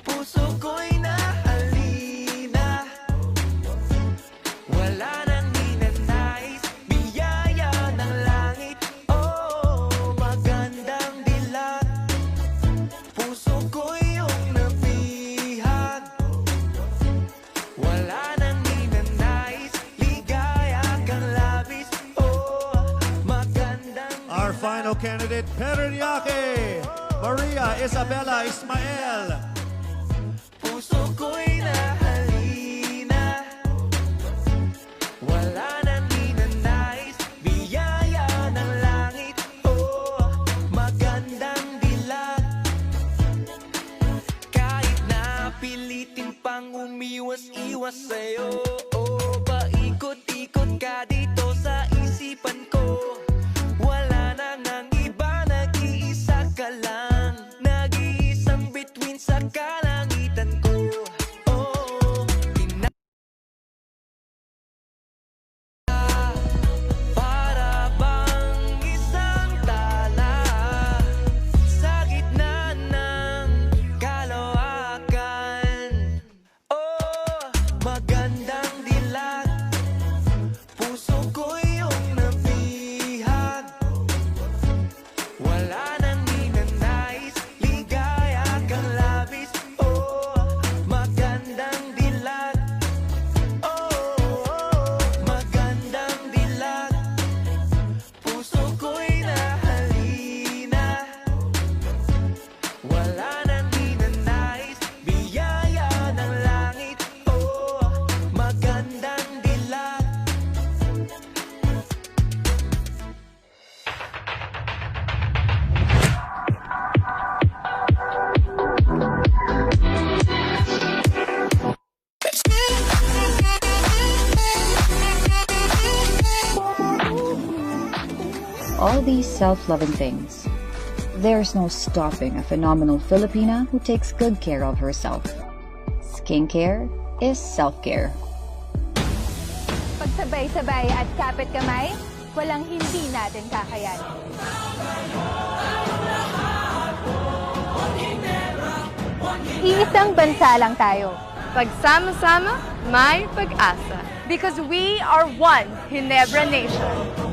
S: puso ko'y nahalina. Wala nang ninanais, biyaya ng langit. Oh, magandang dilag, puso ko'y iyong nabihag. Wala nang ninanais, ligaya kang labis. Oh, magandang
C: Our final candidate, Peronyake, Maria Isabella Ismael.
S: pang umiwas-iwas sa'yo. Paikot-ikot ka dito sa isipan ko. Wala nang ang iba, nag-iisa ka lang. Nag-iisang bituin sa kalangitan ko. Para bang isang tala sa gitna ng kalawakan. Magandang dilag, puso ko yung nabihag. Wala nang ninanais, ligaya kang labis. Magandang dilag, magandang dilag, puso ko'y nahalina. Wala nang ninanais, biyaya ng langit. Magandang dilag.
T: All these self-loving things, there's no stopping a phenomenal Filipina who takes good care of herself. Skincare is self-care.
U: Pagsabay-sabay at kapit kamay, walang hindi natin kakayanin. Iisang bansa lang tayo. Pagsama-sama, may pag-asa. Because we are one Ginebra Nation.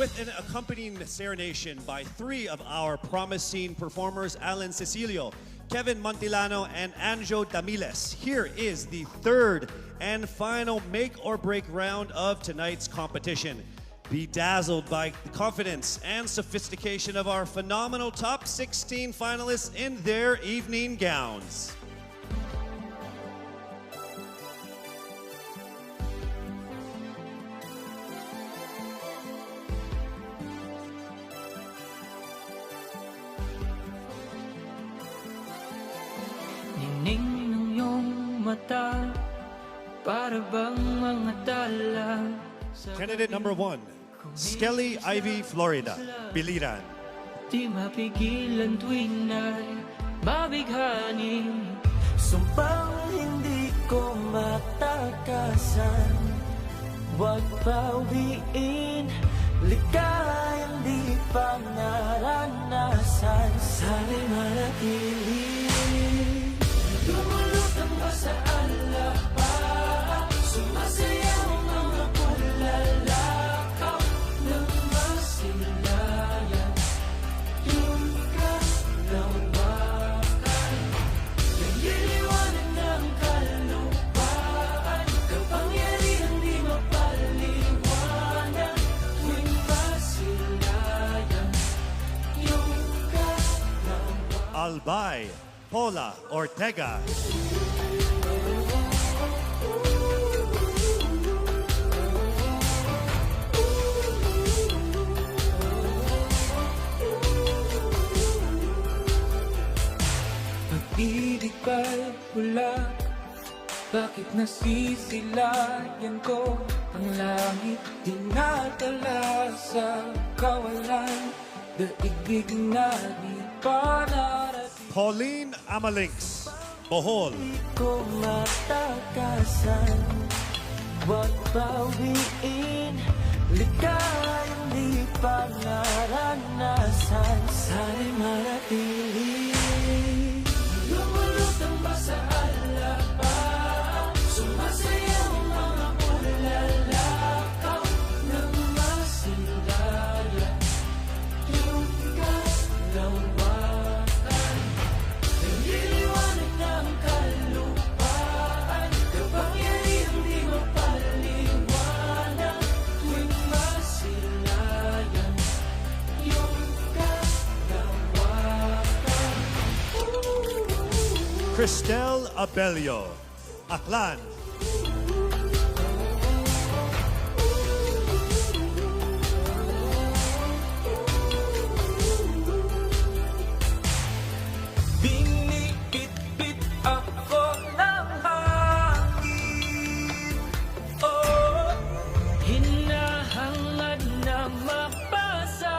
C: With an accompanying serenation by three of our promising performers, Alan Cecilio, Kevin Montilano, and Anjo Damiles. Here is the third and final make or break round of tonight's competition. Be dazzled by the confidence and sophistication of our phenomenal top 16 finalists in their evening gowns.
S: Nining ng iyong mata, para bang mga tala.
C: Candidate number 1, Skelly Ivy Florida, Biliran.
S: Di mapigilan tuwing ay mabighanin. Sumpang hindi ko matakasan. Huwag bawiin, ligayang di pa naranasan. Sana'y manatili. Lumulutang ba sa alapa? Sumasayaw ang mga kulala?
C: followed by Paula Ortega.
D: Pag-ibig ba'y pula? Bakit nasisilayan ko ang langit? Dinadala sa kawalan, daigdig na di pa narating.
C: Pauline Amalinks, Bohol.
D: Di ko matakasan, huwag bawiin, ligayang di pa naranasan. Sana'y manatili. Lumulutang ba sa alabang, sumasayaw mga bulalakaw ng masilayan. Yung kalawakan, naliliwanag ng kalupaan, kapangyarihang di mapaliwanag tuwing masilayan. Yung kalawakan.
C: Cristel Abelio, Aklan.
D: Binibit-bit ako ng hangin, oh, hinahangad na mapasakit.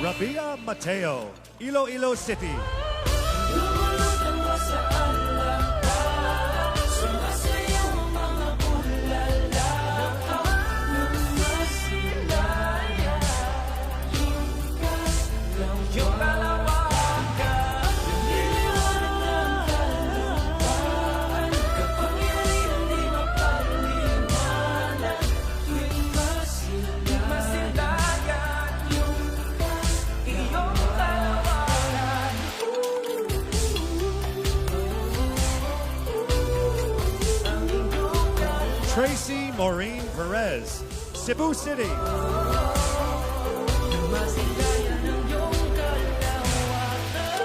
C: Rabia Mateo, Iloilo City.
D: Lumulutang ba sa alabang, sumasayaw mga bulalakaw ng masilayan. Yung kalawakan, naliliwanag ng kalupaan, kapangyarihang di mapaliwanag tuwing masilayan. Yung kalawakan.
C: Tracy Maureen Perez, Cebu City.
D: Masilayan ang iyong kalawakan.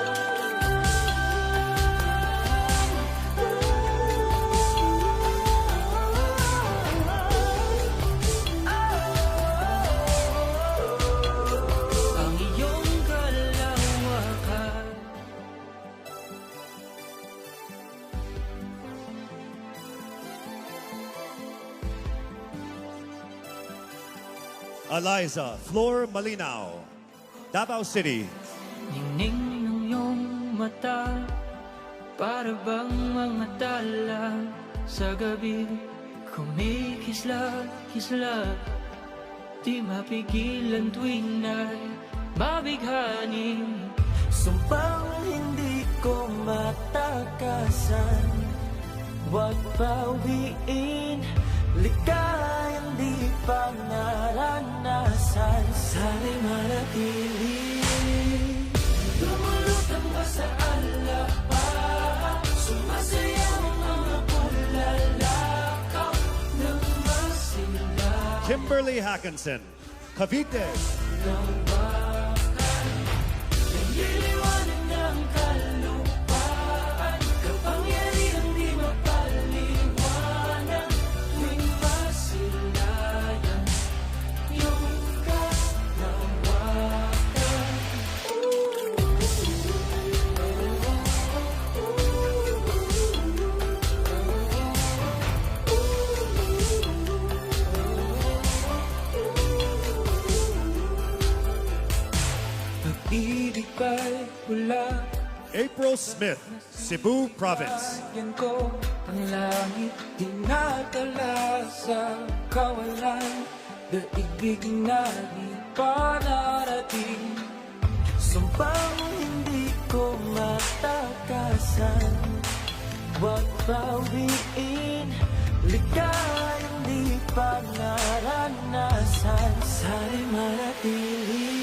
D: Ang iyong kalawakan.
C: Eliza Flor Malinao, Davao City.
D: Ningning ng iyong mata, para bang mga tala sa gabi. Kumikisla-kisla, di mapigilan tuwing ay mabighani. Sumpang hindi ko matakasan, huwag bawiin, ligayang di pa naranasan. Sana'y manatili. Lumulutang ba sa alabang, sumasayaw mga bulalakaw ng masilayan.
C: Kimberly Hackinson, Cavite.
D: Naliliwanag ng kalupaan, kapangyarihang di mapaliwanag tuwing masilayan. Yung kalawakan. Pag-ibig ba'y pula?
C: April Smith, Cebu Province.
D: Yan ko ang langit, dinadala sa kawalan, daigdig na di pa narating. Sumpang hindi ko matakasan, huwag bawiin, ligayang di pa naranasan. Sana'y manatili.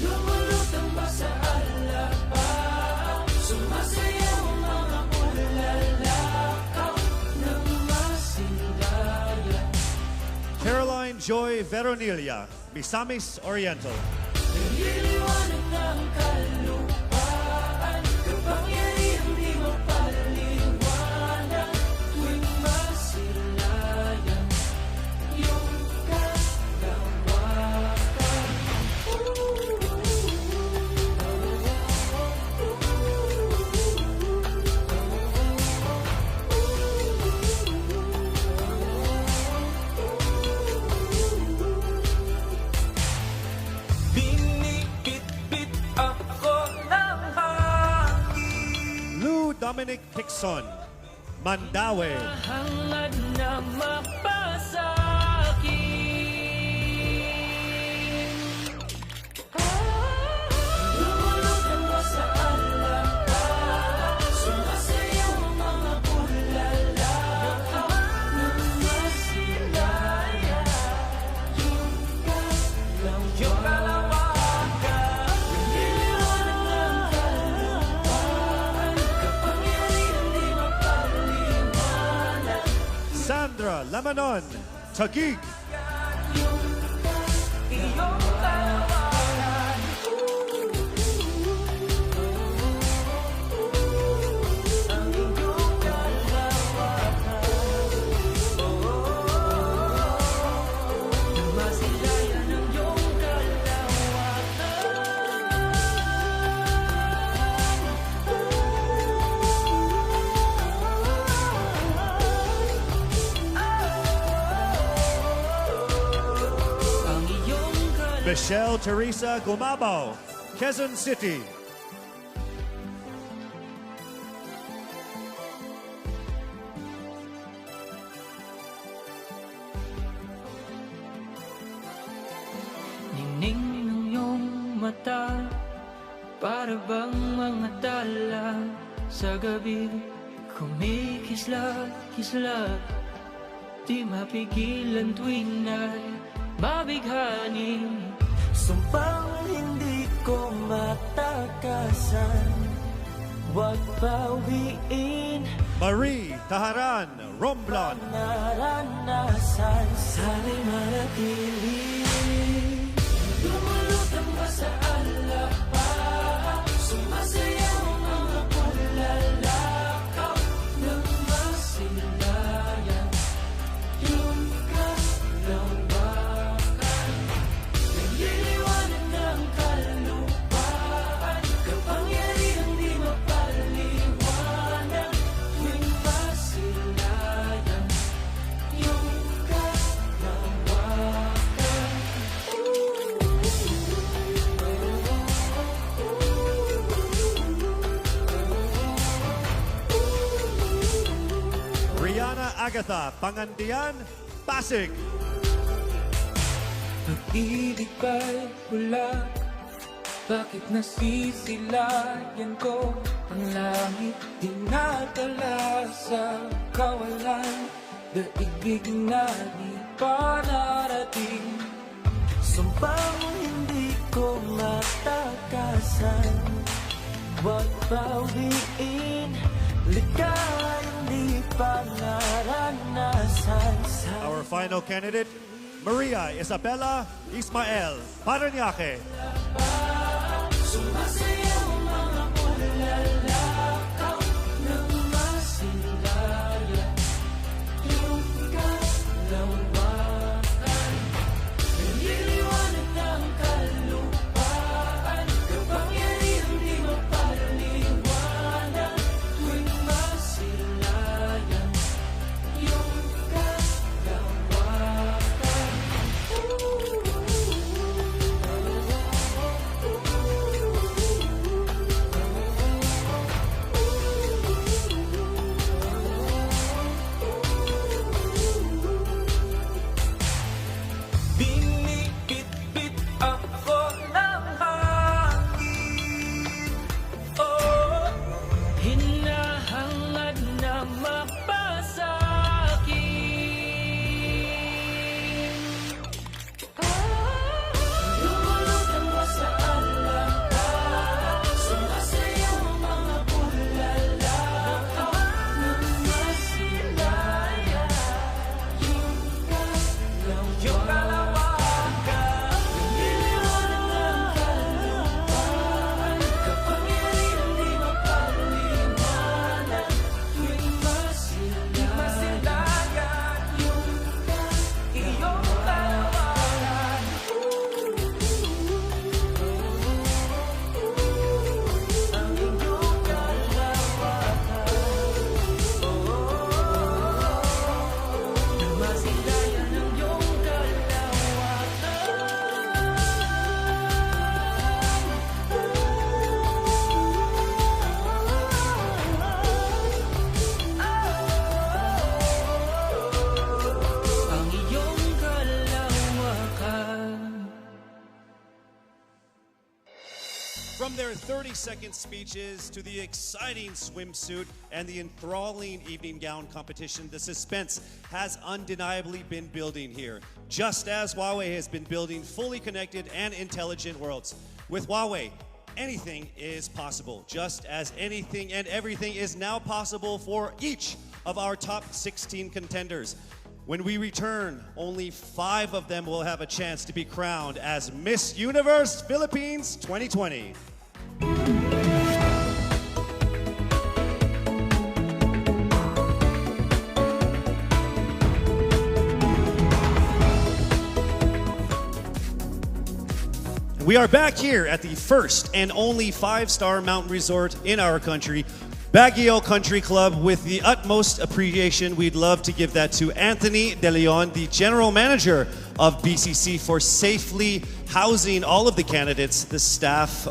D: Lumulutang ba sa alabang, sumasayaw mga bulalakaw ng masilayan.
C: Caroline Joy Veronilla, Misamis Oriental.
D: Naliliwanag ng kalupaan, kapangyarihan di mapaliwanag, tuwing masilayan iyong kalawakan. Binibit-bit ako ng hangin,
C: Lou Dominic Hickson, Mandaue.
D: hangad na mapasakit. Lumulutang ko sa alapan, sumasayaw ang mga bulalakaw ng masilayan yung kalawakan. Nililiwanag ng kalupaan, kapangyarihan di mapaliwanag.
C: Sandra Lamanon, Taguig.
D: Iyong kalawakan. Ang iyong kalawakan. Masilayan ang iyong kalawakan. Ang iyong
C: Michelle Teresa Gumabaw, Quezon City.
D: Ningning ng iyong mata, para bang mga tala sa gabi, kumikisla-kisla, di mapigilan tuwing ay mabighani. Sumpang hindi ko matakasan, huwag bawiin
C: Marie Taharan, Romblon.
D: naranasan, sana'y manatili. Lumulutang ba sa alapan, sumasayaw ang mga bulalakaw ng masilayan yung kalawakan. Nagliliwanag ng kalupaan, kapangyarihan di mapaliwanag, tuwing masilayan yung kalawakan.
C: Rihanna Agatha, Pangandian, Pasig.
D: Pag-ibig ba'y pula? Bakit nasisilayan ko ang langit? Dinadala sa kawalan, daigdig na di pa narating. Sumpang hindi ko matakasan, huwag bawiin, ligayan di pa naranasan.
C: Our final candidate, Maria Isabella Ismael, Paranaque.
D: Sumasayaw ang mga bulalakaw ng masilayan yung kalawakan. Nililiwanag ng kalupaan, kapangyarihan di mapaliwanag, tuwing masilayan yung kalawakan.
C: From their 30-second speeches to the exciting swimsuit and the enthralling evening gown competition, the suspense has undeniably been building here, just as Huawei has been building fully connected and intelligent worlds. With Huawei, anything is possible, just as anything and everything is now possible for each of our top 16 contenders. When we return, only 5 of them will have a chance to be crowned as Miss Universe Philippines 2020. We are back here at the first and only 5-star mountain resort in our country, Baguio Country Club. With the utmost appreciation, we'd love to give that to Anthony De Leon, the General Manager of BCC, for safely housing all of the candidates, the staff,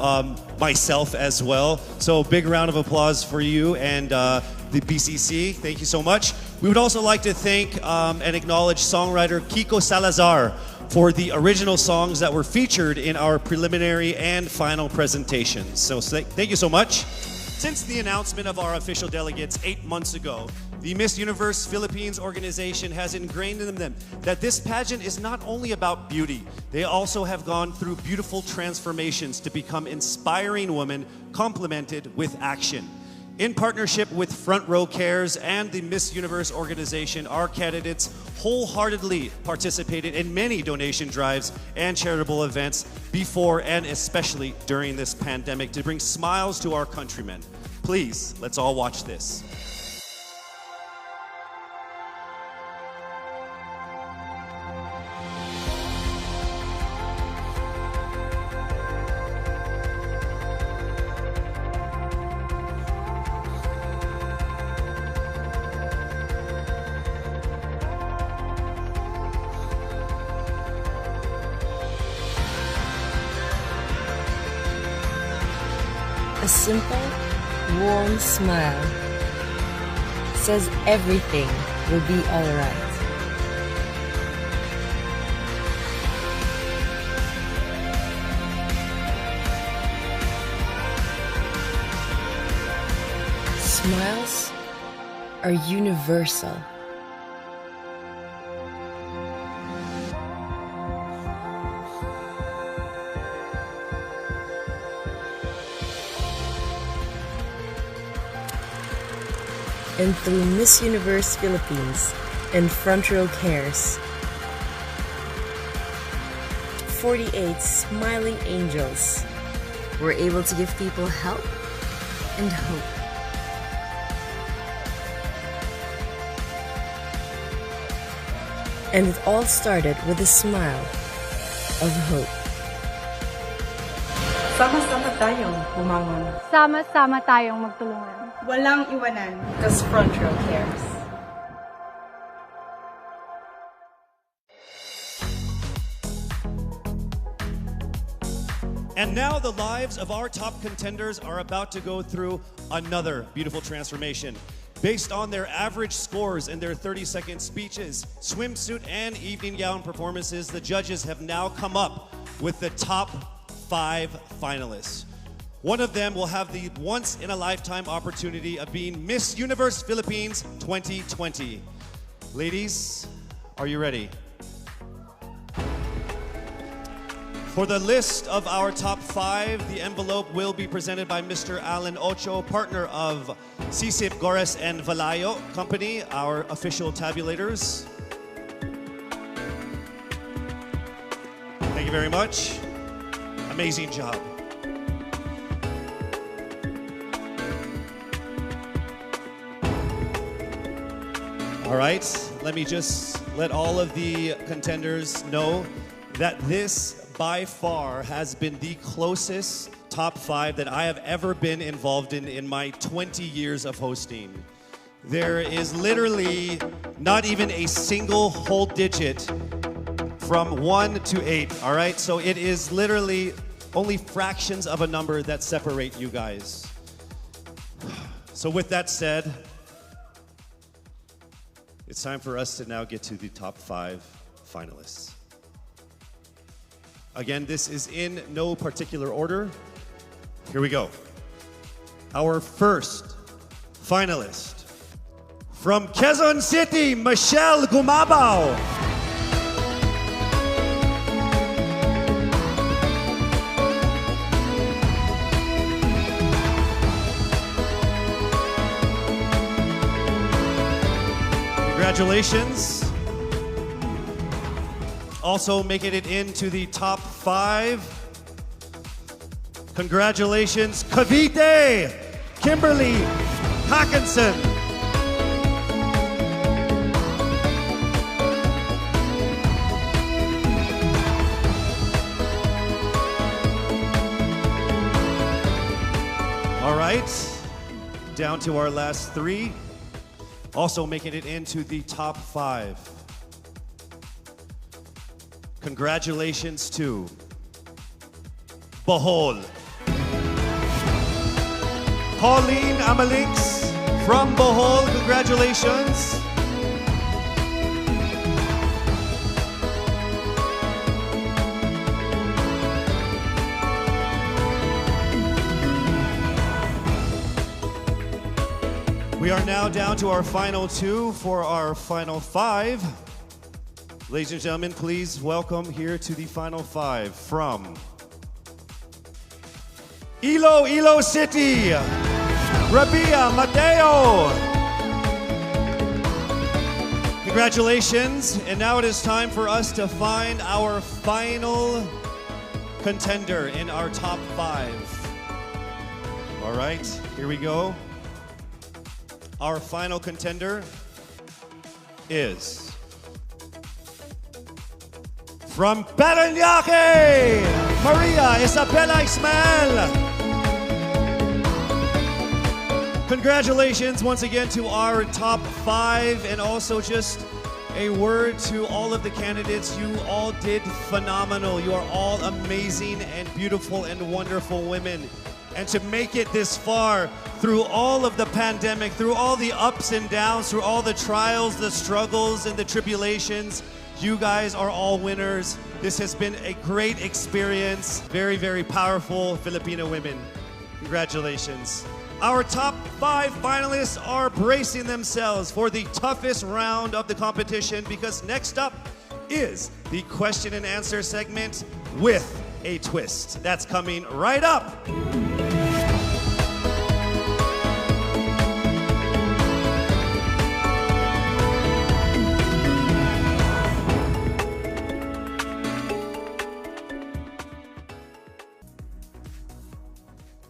C: myself as well. So big round of applause for you and the BCC. Thank you so much. We would also like to thank and acknowledge songwriter Kiko Salazar for the original songs that were featured in our preliminary and final presentations. So thank you so much. Since the announcement of our official delegates 8 months ago, the Miss Universe Philippines organization has ingrained in them that this pageant is not only about beauty. They also have gone through beautiful transformations to become inspiring women complemented with action. In partnership with Front Row Cares and the Miss Universe organization, our candidates wholeheartedly participated in many donation drives and charitable events before and especially during this pandemic to bring smiles to our countrymen. Please, let's all watch this.
Q: A simple, warm smile says everything will be all right. Smiles are universal. And through Miss Universe Philippines and Front Row Cares, 48 smiling angels were able to give people help and hope. And it all started with a smile of hope.
E: Sama-sama tayong bumangon.
U: Sama-sama tayong magtulungan.
E: Walang iwanan. Because Front Row Cares.
C: And now the lives of our top contenders are about to go through another beautiful transformation. Based on their average scores in their 30-second speeches, swimsuit, and evening gown performances, the judges have now come up with the top 5 finalists. One of them will have the once-in-a-lifetime opportunity of being Miss Universe Philippines 2020. Ladies, are you ready? For the list of our top 5, the envelope will be presented by Mr. Alan Ocho, partner of Sisip Gores and Valayo Company, our official tabulators. Thank you very much. Amazing job. All right, let me just let all of the contenders know that this by far has been the closest top 5 that I have ever been involved in my 20 years of hosting. There is literally not even a single whole digit from 1 to 8, all right? So it is literally only fractions of a number that separate you guys. So with that said, it's time for us to now get to the top 5 finalists. Again, this is in no particular order. Here we go. Our first finalist from Quezon City, Michelle Gumabao. Congratulations. Also making it into the top 5. Congratulations, Cavite, Kimberly Hackinson. All right, down to our last 3. Also making it into the top 5. Congratulations to Bohol. Pauline Amalinks from Bohol, congratulations. We are now down to our final 2 for our final 5. Ladies and gentlemen, please welcome here to the final 5 from Iloilo City, Rabia Mateo. Congratulations. And now it is time for us to find our final contender in our top 5. All right, here we go. Our final contender is from Parañaque, Maria Isabella Ismael. Congratulations once again to our top 5, and also just a word to all of the candidates. You all did phenomenal. You are all amazing and beautiful and wonderful women. And to make it this far through all of the pandemic, through all the ups and downs, through all the trials, the struggles, and the tribulations, you guys are all winners. This has been a great experience. Very, very powerful Filipino women. Congratulations. Our top 5 finalists are bracing themselves for the toughest round of the competition, because next up is the question and answer segment with a twist. That's coming right up.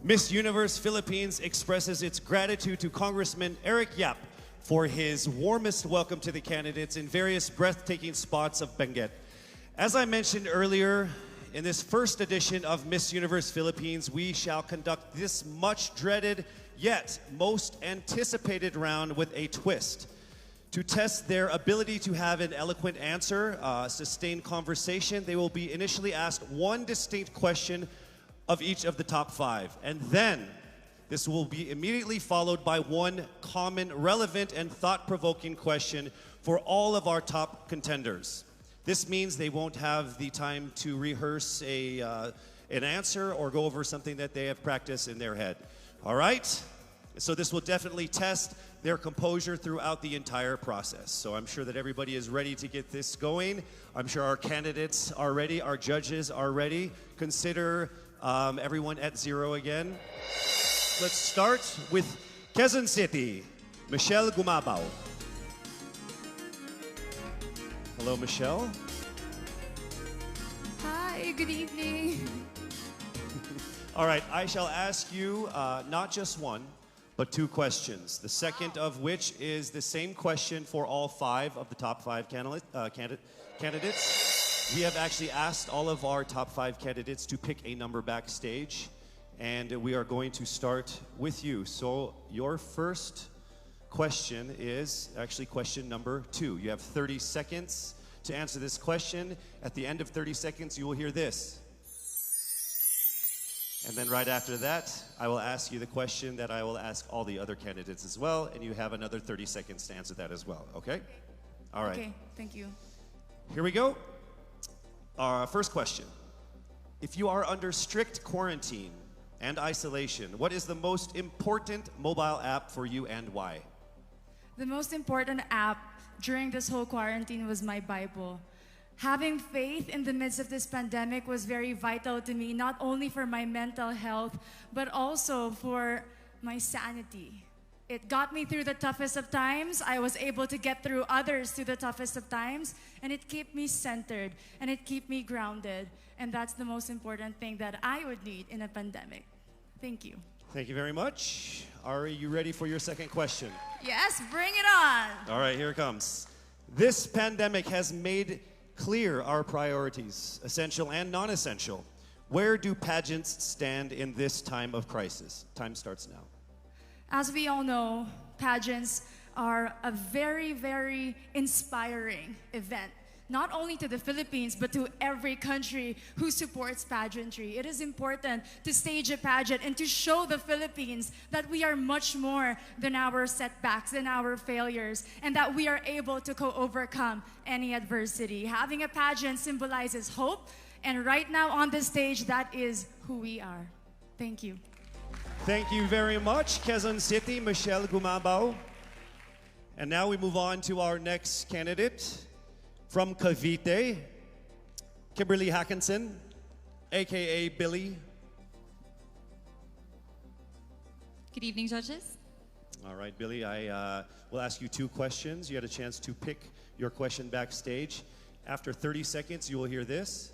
C: Miss Universe Philippines expresses its gratitude to Congressman Eric Yap for his warmest welcome to the candidates in various breathtaking spots of Benguet. As I mentioned earlier, in this first edition of Miss Universe Philippines, we shall conduct this much dreaded yet most anticipated round with a twist. To test their ability to have an eloquent answer, sustained conversation, they will be initially asked one distinct question of each of the top 5. And then this will be immediately followed by one common, relevant, and thought-provoking question for all of our top contenders. This means they won't have the time to rehearse an answer or go over something that they have practiced in their head. All right? So this will definitely test their composure throughout the entire process. So I'm sure that everybody is ready to get this going. I'm sure our candidates are ready, our judges are ready. Consider everyone at 0 again. Let's start with Quezon City, Michelle Gumabao. Hello, Michelle.
B: Hi, good evening.
C: All right, I shall ask you not just one, but 2 questions. The second of which is the same question for all 5 of the top 5 candidates. We have actually asked all of our top 5 candidates to pick a number backstage, and we are going to start with you. So your first question is actually question number 2. You have 30 seconds to answer this question. At the end of 30 seconds, you will hear this. And then right after that, I will ask you the question that I will ask all the other candidates as well, and you have another 30 seconds to answer that as well, okay? All right.
B: Okay, thank you.
C: Here we go. Our first question. If you are under strict quarantine and isolation, what is the most important mobile app for you and why?
B: The most important app during this whole quarantine was my Bible. Having faith in the midst of this pandemic was very vital to me, not only for my mental health, but also for my sanity. It got me through the toughest of times. I was able to get through others through the toughest of times, and it kept me centered, and it kept me grounded. And that's the most important thing that I would need in a pandemic. Thank you.
C: Thank you very much. Ari, you ready for your second question?
B: Yes, bring it on.
C: All right, here it comes. This pandemic has made clear our priorities, essential and non-essential. Where do pageants stand in this time of crisis? Time starts now.
B: As we all know, pageants are a very, very inspiring event, not only to the Philippines, but to every country who supports pageantry. It is important to stage a pageant and to show the Philippines that we are much more than our setbacks, than our failures, and that we are able to overcome any adversity. Having a pageant symbolizes hope, and right now on the stage, that is who we are. Thank you.
C: Thank you very much, Quezon City, Michelle Gumabao. And now we move on to our next candidate from Cavite, Kimberly Hackinson, aka Billy.
K: Good evening, judges.
C: All right, Billy, I will ask you two questions. You had a chance to pick your question backstage. After 30 seconds, you will hear this.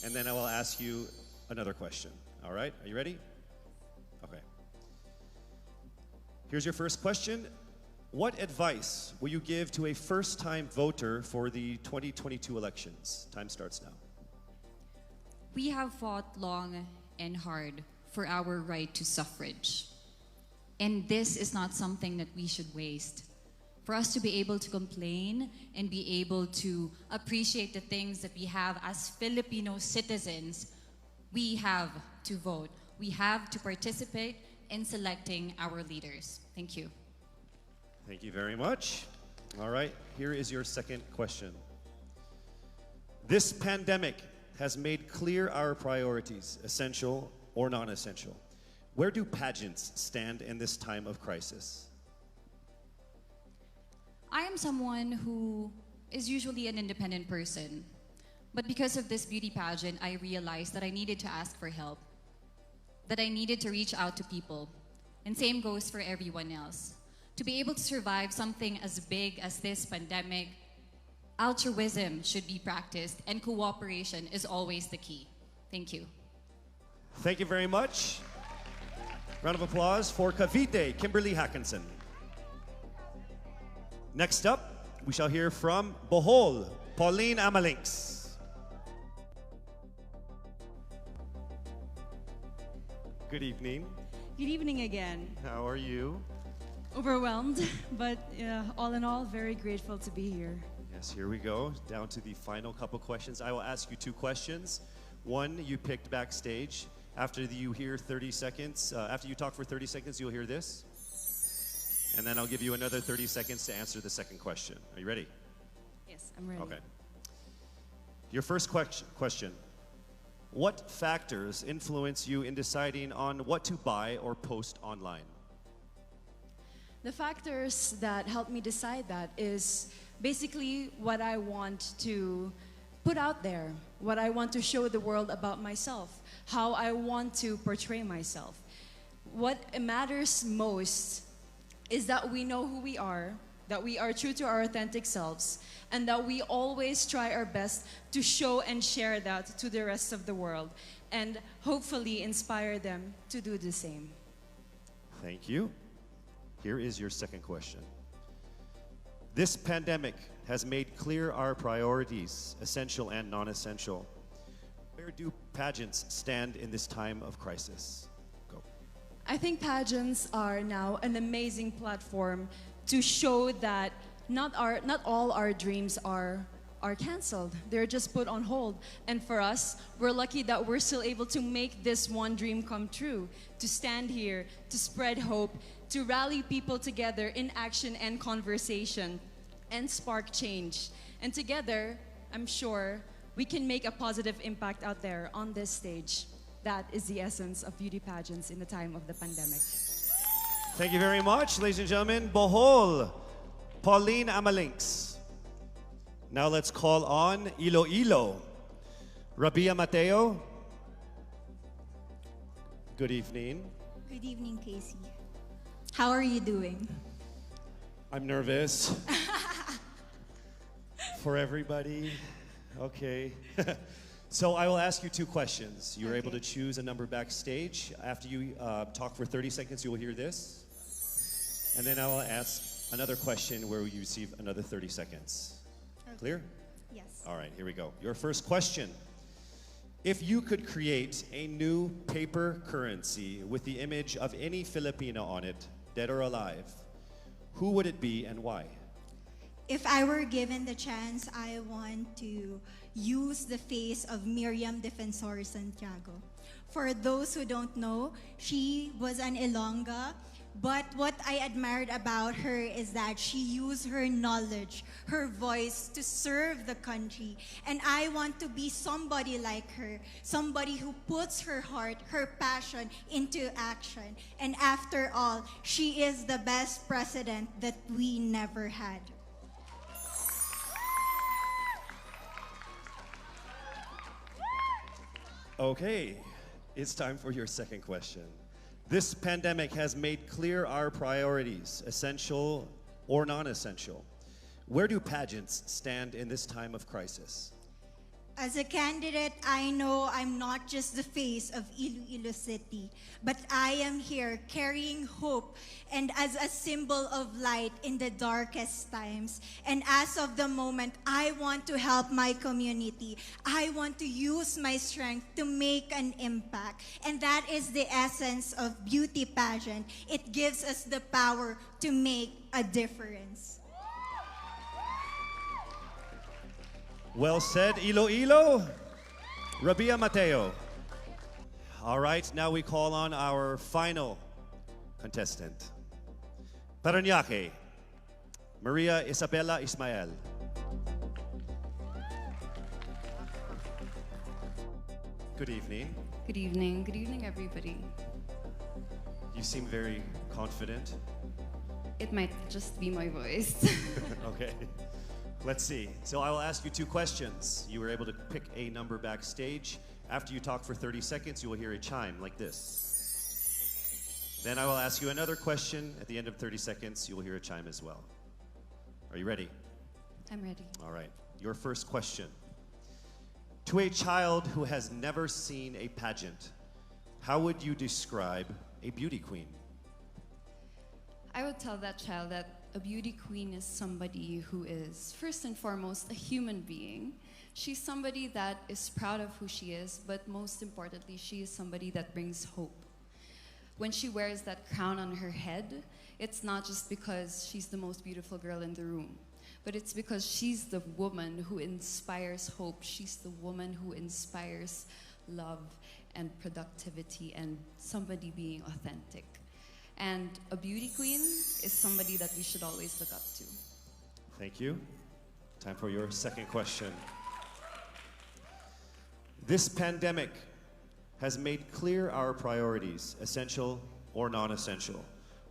C: And then I will ask you another question. All right, are you ready? Okay. Here's your first question. What advice will you give to a first-time voter for the 2022 elections? Time starts now.
K: We have fought long and hard for our right to suffrage. And this is not something that we should waste. For us to be able to complain and be able to appreciate the things that we have as Filipino citizens, we have to vote. We have to participate in selecting our leaders. Thank you.
C: Thank you very much. All right, here is your second question. This pandemic has made clear our priorities, essential or non-essential. Where do pageants stand in this time of crisis?
K: I am someone who is usually an independent person. But because of this beauty pageant, I realized that I needed to ask for help, that I needed to reach out to people. And same goes for everyone else. To be able to survive something as big as this pandemic, altruism should be practiced and cooperation is always the key. Thank you.
C: Thank you very much. Round of applause for Cavite, Kimberly Hackinson. Next up, we shall hear from Bohol, Pauline Amalinks. Good evening.
F: Good evening again.
C: How are you?
F: Overwhelmed, but all in all, very grateful to be here.
C: Yes, here we go. Down to the final couple questions. I will ask you two questions. One you picked backstage. After you hear 30 seconds, after you talk for 30 seconds, you'll hear this. And then I'll give you another 30 seconds to answer the second question. Are you ready?
F: Yes, I'm ready.
C: Okay. Your first question. What factors influence you in deciding on what to buy or post online?
F: The factors that help me decide that is basically what I want to put out there, what I want to show the world about myself, how I want to portray myself. What matters most is that we know who we are, that we are true to our authentic selves, and that we always try our best to show and share that to the rest of the world, and hopefully inspire them to do the same.
C: Thank you. Here is your second question. This pandemic has made clear our priorities, essential and non-essential. Where do pageants stand in this time of crisis? Go.
F: I think pageants are now an amazing platform to show that not all our dreams are canceled. They're just put on hold. And for us, we're lucky that we're still able to make this one dream come true, to stand here, to spread hope, to rally people together in action and conversation, and spark change. And together, I'm sure, we can make a positive impact out there on this stage. That is the essence of beauty pageants in the time of the pandemic.
C: Thank you very much, ladies and gentlemen. Bohol, Pauline Amalinks. Now let's call on Iloilo, Rabia Mateo. Good evening.
H: Good evening, Casey. How are you doing?
C: I'm nervous. For everybody. Okay. So I will ask you two questions. You're able to choose a number backstage. After you talk for 30 seconds, you will hear this. And then I will ask another question where you receive another 30 seconds.
H: Okay.
C: Clear?
H: Yes.
C: All right, here we go. Your first question. If you could create a new paper currency with the image of any Filipino on it, dead or alive, who would it be and why?
H: If I were given the chance, I want to use the face of Miriam Defensor Santiago. For those who don't know, she was an Ilongga, but what I admired about her is that she used her knowledge, her voice to serve the country. And I want to be somebody like her, somebody who puts her heart, her passion into action. And after all, she is the best president that we never had.
C: Okay, it's time for your second question. This pandemic has made clear our priorities, essential or non-essential. Where do pageants stand in this time of crisis?
H: As a candidate, I know I'm not just the face of Iloilo City, but I am here carrying hope and as a symbol of light in the darkest times. And as of the moment, I want to help my community. I want to use my strength to make an impact. And that is the essence of beauty pageant. It gives us the power to make a difference.
C: Well said, Iloilo. Rabia Mateo. All right, now we call on our final contestant. Parañaque, Maria Isabella Ismael. Good evening.
P: Good evening. Good evening, everybody.
C: You seem very confident.
P: It might just be my voice.
C: Okay. Let's see. So I will ask you two questions. You were able to pick a number backstage. After you talk for 30 seconds, you will hear a chime like this. Then I will ask you another question. At the end of 30 seconds, you will hear a chime as well. Are you ready?
P: I'm ready.
C: All right. Your first question. To a child who has never seen a pageant, how would you describe a beauty queen?
P: I would tell that child that a beauty queen is somebody who is, first and foremost, a human being. She's somebody that is proud of who she is, but most importantly, she is somebody that brings hope. When she wears that crown on her head, it's not just because she's the most beautiful girl in the room, but it's because she's the woman who inspires hope. She's the woman who inspires love and productivity and somebody being authentic. And a beauty queen is somebody that we should always look up to.
C: Thank you. Time for your second question. This pandemic has made clear our priorities, essential or non-essential.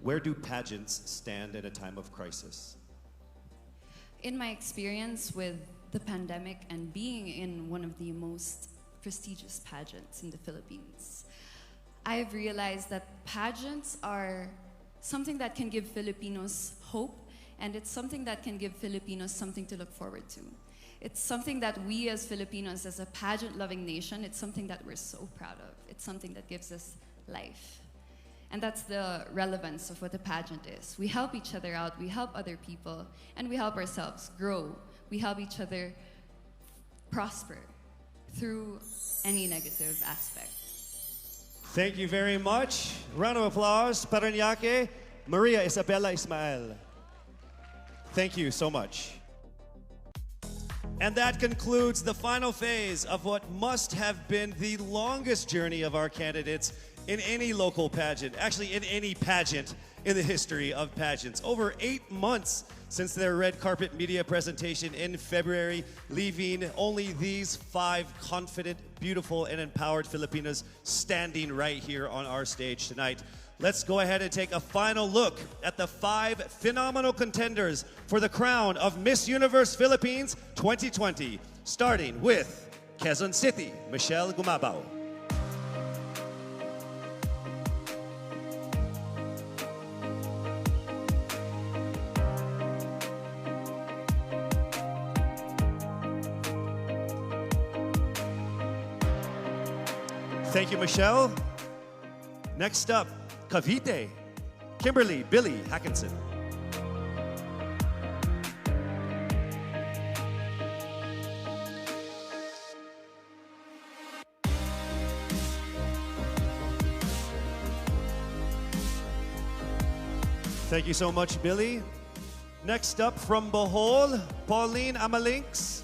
C: Where do pageants stand at a time of crisis?
P: In my experience with the pandemic and being in one of the most prestigious pageants in the Philippines, I've realized that pageants are something that can give Filipinos hope, and it's something that can give Filipinos something to look forward to. It's something that we as Filipinos, as a pageant-loving nation, it's something that we're so proud of. It's something that gives us life. And that's the relevance of what a pageant is. We help each other out, we help other people, and we help ourselves grow. We help each other prosper through any negative aspect.
C: Thank you very much. Round of applause, Parañaque, Maria Isabella Ismael. Thank you so much. And that concludes the final phase of what must have been the longest journey of our candidates in any local pageant, actually in any pageant in the history of pageants. Over 8 months since their red carpet media presentation in February, leaving only these 5 confident, beautiful, and empowered Filipinas standing right here on our stage tonight. Let's go ahead and take a final look at the 5 phenomenal contenders for the crown of Miss Universe Philippines 2020, starting with Quezon City, Michelle Gumabao. Thank you, Michelle. Next up, Cavite, Kimberly Billy Hackinson. Thank you so much, Billy. Next up from Bohol, Pauline Amalinks.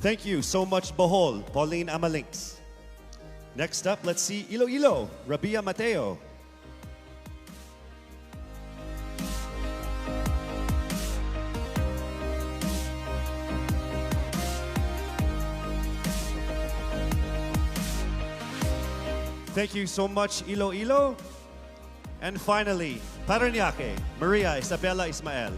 C: Thank you so much, Bohol, Pauline Amalinks. Next up, let's see Iloilo, Rabia Mateo. Thank you so much, Iloilo. And finally, Parañaque, Maria Isabella Ismael.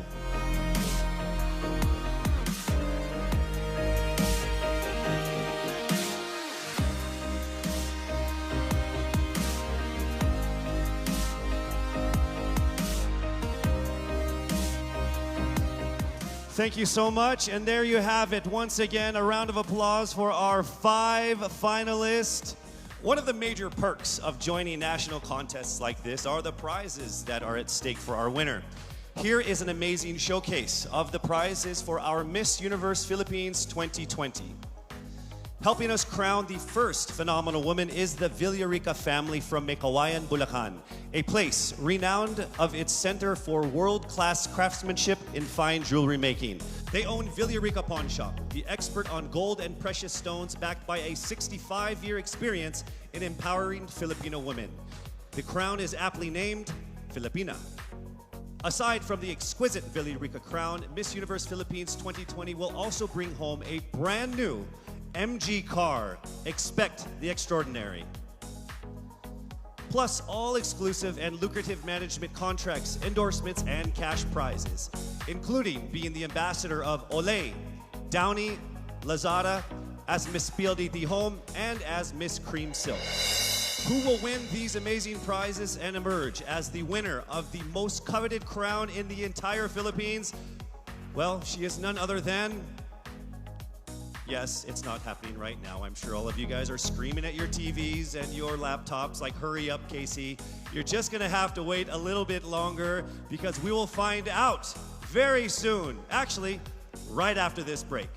C: Thank you so much. And there you have it. Once again, a round of applause for our 5 finalists. One of the major perks of joining national contests like this are the prizes that are at stake for our winner. Here is an amazing showcase of the prizes for our Miss Universe Philippines 2020. Helping us crown the first phenomenal woman is the Villarica family from Mekawayan, Bulacan, a place renowned of its center for world-class craftsmanship in fine jewelry making. They own Villarica Pawn Shop, the expert on gold and precious stones, backed by a 65-year experience in empowering Filipino women. The crown is aptly named Filipina. Aside from the exquisite Villarica crown, Miss Universe Philippines 2020 will also bring home a brand new MG car. Expect the extraordinary. Plus all exclusive and lucrative management contracts, endorsements, and cash prizes, including being the ambassador of Olay, Downy, Lazada, as Miss PLDT Home, and as Miss Cream Silk. Who will win these amazing prizes and emerge as the winner of the most coveted crown in the entire Philippines? Well, she is none other than... Yes, it's not happening right now. I'm sure all of you guys are screaming at your TVs and your laptops like, hurry up, Casey. You're just gonna have to wait a little bit longer because we will find out very soon. Actually, right after this break.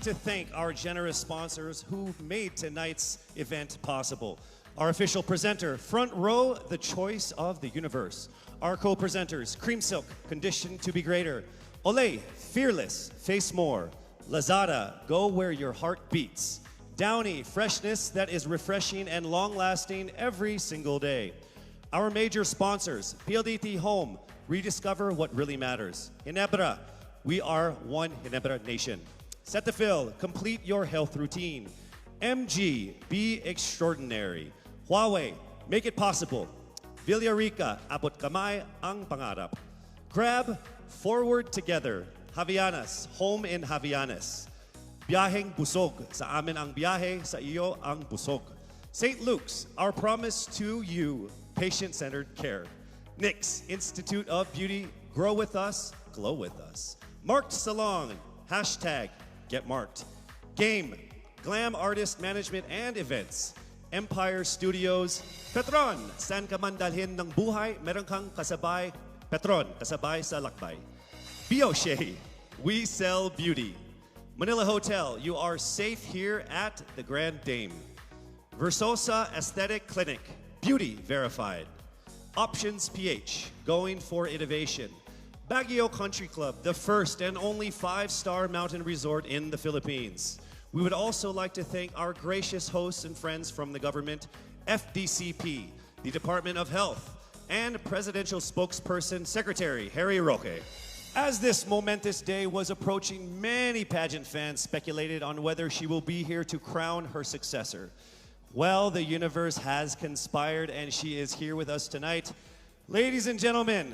C: To thank our generous sponsors who made tonight's event possible. Our official presenter, Front Row, the choice of the universe. Our co-presenters, Cream Silk, Conditioned to be Greater. Olay, Fearless, Face More. Lazada, Go Where Your Heart Beats. Downy, Freshness that is refreshing and long-lasting every single day. Our major sponsors, PLDT Home, Rediscover What Really Matters. Ginebra, we are one Ginebra nation. Cetaphil, complete your health routine. MG, be extraordinary. Huawei, make it possible. Villarica, abot kamay ang pangarap. Grab, forward together. Javianas, home in Javianas. Biyaheng busog, sa amin ang biyahe, sa iyo ang busog. St. Luke's, our promise to you, patient-centered care. NYX, Institute of Beauty, grow with us, glow with us. Marked Salon, hashtag, Get Marked. Game, Glam Artist Management and Events. Empire Studios. Petron, saan ka man dalhin ng buhay, meron kang kasabay. Petron, kasabay sa lakbay. Bioshea, We sell beauty. Manila Hotel, you are safe here at the Grand Dame. Versosa Aesthetic Clinic, beauty verified. Options PH, going for innovation. Baguio Country Club, the first and only 5-star mountain resort in the Philippines. We would also like to thank our gracious hosts and friends from the government, FDCP, the Department of Health, and Presidential Spokesperson Secretary Harry Roque. As this momentous day was approaching, many pageant fans speculated on whether she will be here to crown her successor. Well, the universe has conspired and she is here with us tonight. Ladies and gentlemen,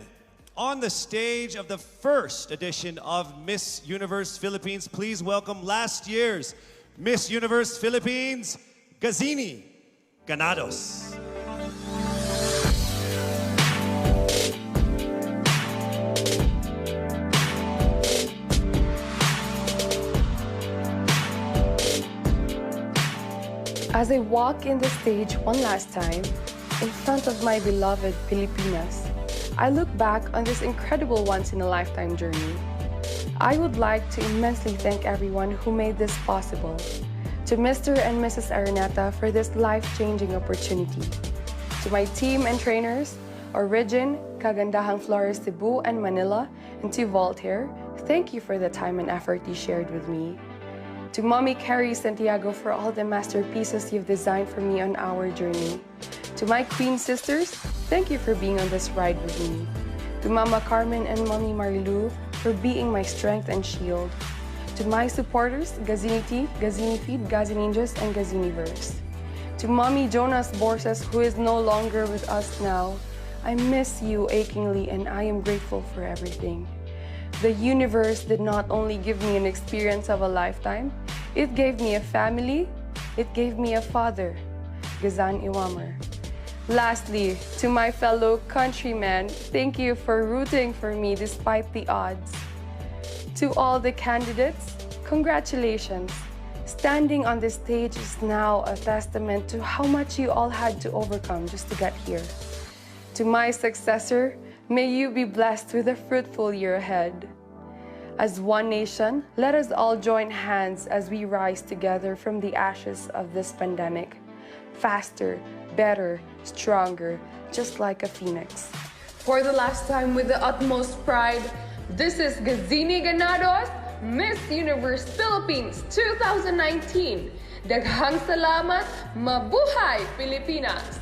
C: on the stage of the first edition of Miss Universe Philippines, please welcome last year's Miss Universe Philippines, Gazini Ganados.
G: As I walk in the stage one last time, in front of my beloved Pilipinas, I look back on this incredible once-in-a-lifetime journey. I would like to immensely thank everyone who made this possible. To Mr. and Mrs. Araneta for this life-changing opportunity. To my team and trainers, Origin, Kagandahang Flores Cebu and Manila, and to Voltaire, thank you for the time and effort you shared with me. To Mommy Carrie Santiago for all the masterpieces you've designed for me on our journey. To my Queen sisters, thank you for being on this ride with me. To Mama Carmen and Mommy Marilu for being my strength and shield. To my supporters, Gazini Tea, Gazini Feed, Gazininjas, and Gaziniverse. To Mommy Jonas Borses, who is no longer with us now, I miss you achingly and I am grateful for everything. The universe did not only give me an experience of a lifetime, it gave me a family, it gave me a father, Gazan Iwamer. Lastly, to my fellow countrymen, thank you for rooting for me despite the odds. To all the candidates, congratulations. Standing on this stage is now a testament to how much you all had to overcome just to get here. To my successor, may you be blessed with a fruitful year ahead. As one nation, let us all join hands as we rise together from the ashes of this pandemic. Faster, better, stronger, just like a phoenix.
V: For the last time with the utmost pride, this is Gazini Ganados, Miss Universe Philippines 2019. Daghang salamat, mabuhay Pilipinas!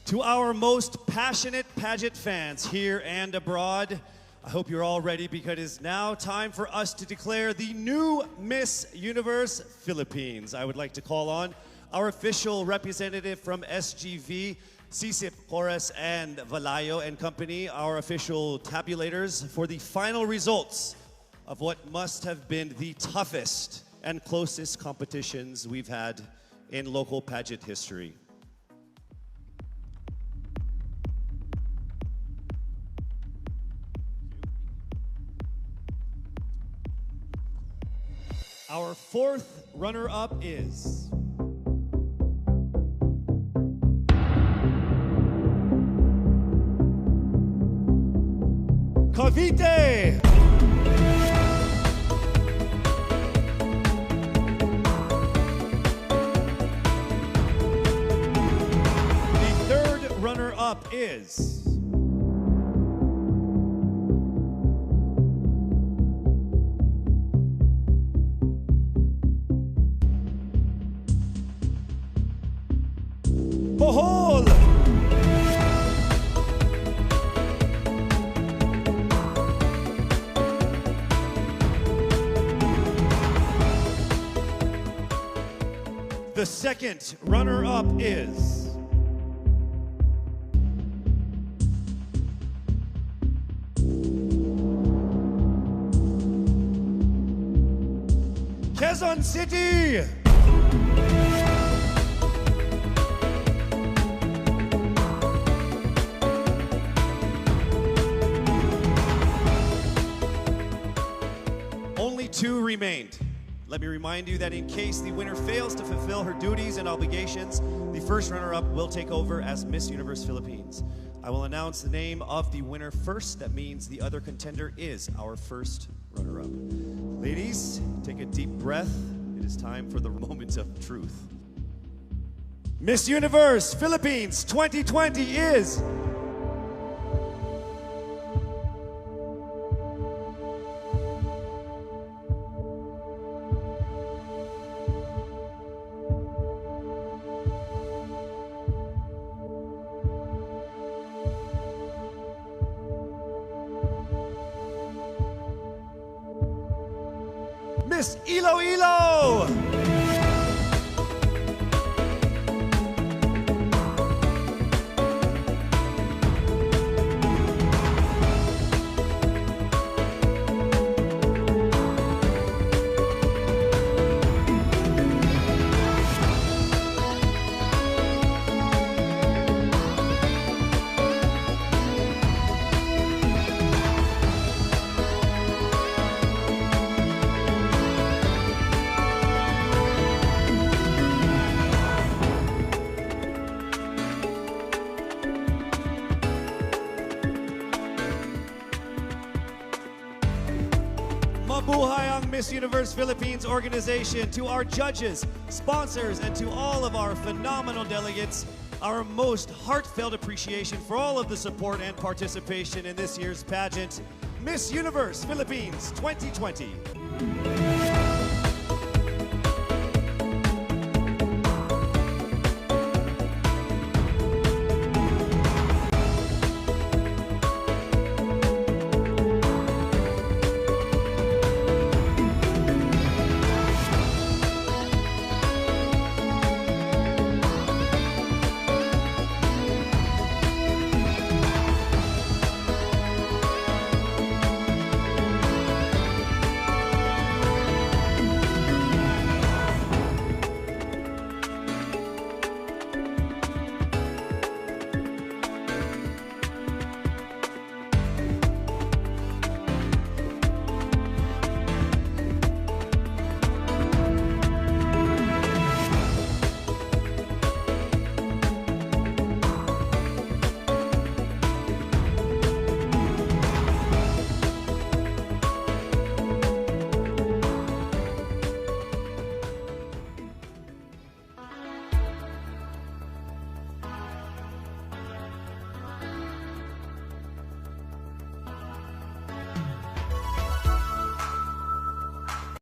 C: To our most passionate pageant fans here and abroad, I hope you're all ready because it is now time for us to declare the new Miss Universe Philippines. I would like to call on our official representative from SGV, Sisip Porras and Valayo and Company, our official tabulators for the final results of what must have been the toughest and closest competitions we've had in local pageant history. Our fourth runner-up is Cavite. The third runner-up is Bohol! The second runner-up is Quezon City! 2 remained. Let me remind you that in case the winner fails to fulfill her duties and obligations, the first runner-up will take over as Miss Universe Philippines. I will announce the name of the winner first. That means the other contender is our first runner-up. Ladies, take a deep breath. It is time for the moment of truth. Miss Universe Philippines 2020 is... Miss Iloilo! Mabuhay ang Miss Universe Philippines organization. To our judges, sponsors, and to all of our phenomenal delegates, our most heartfelt appreciation for all of the support and participation in this year's pageant, Miss Universe Philippines 2020.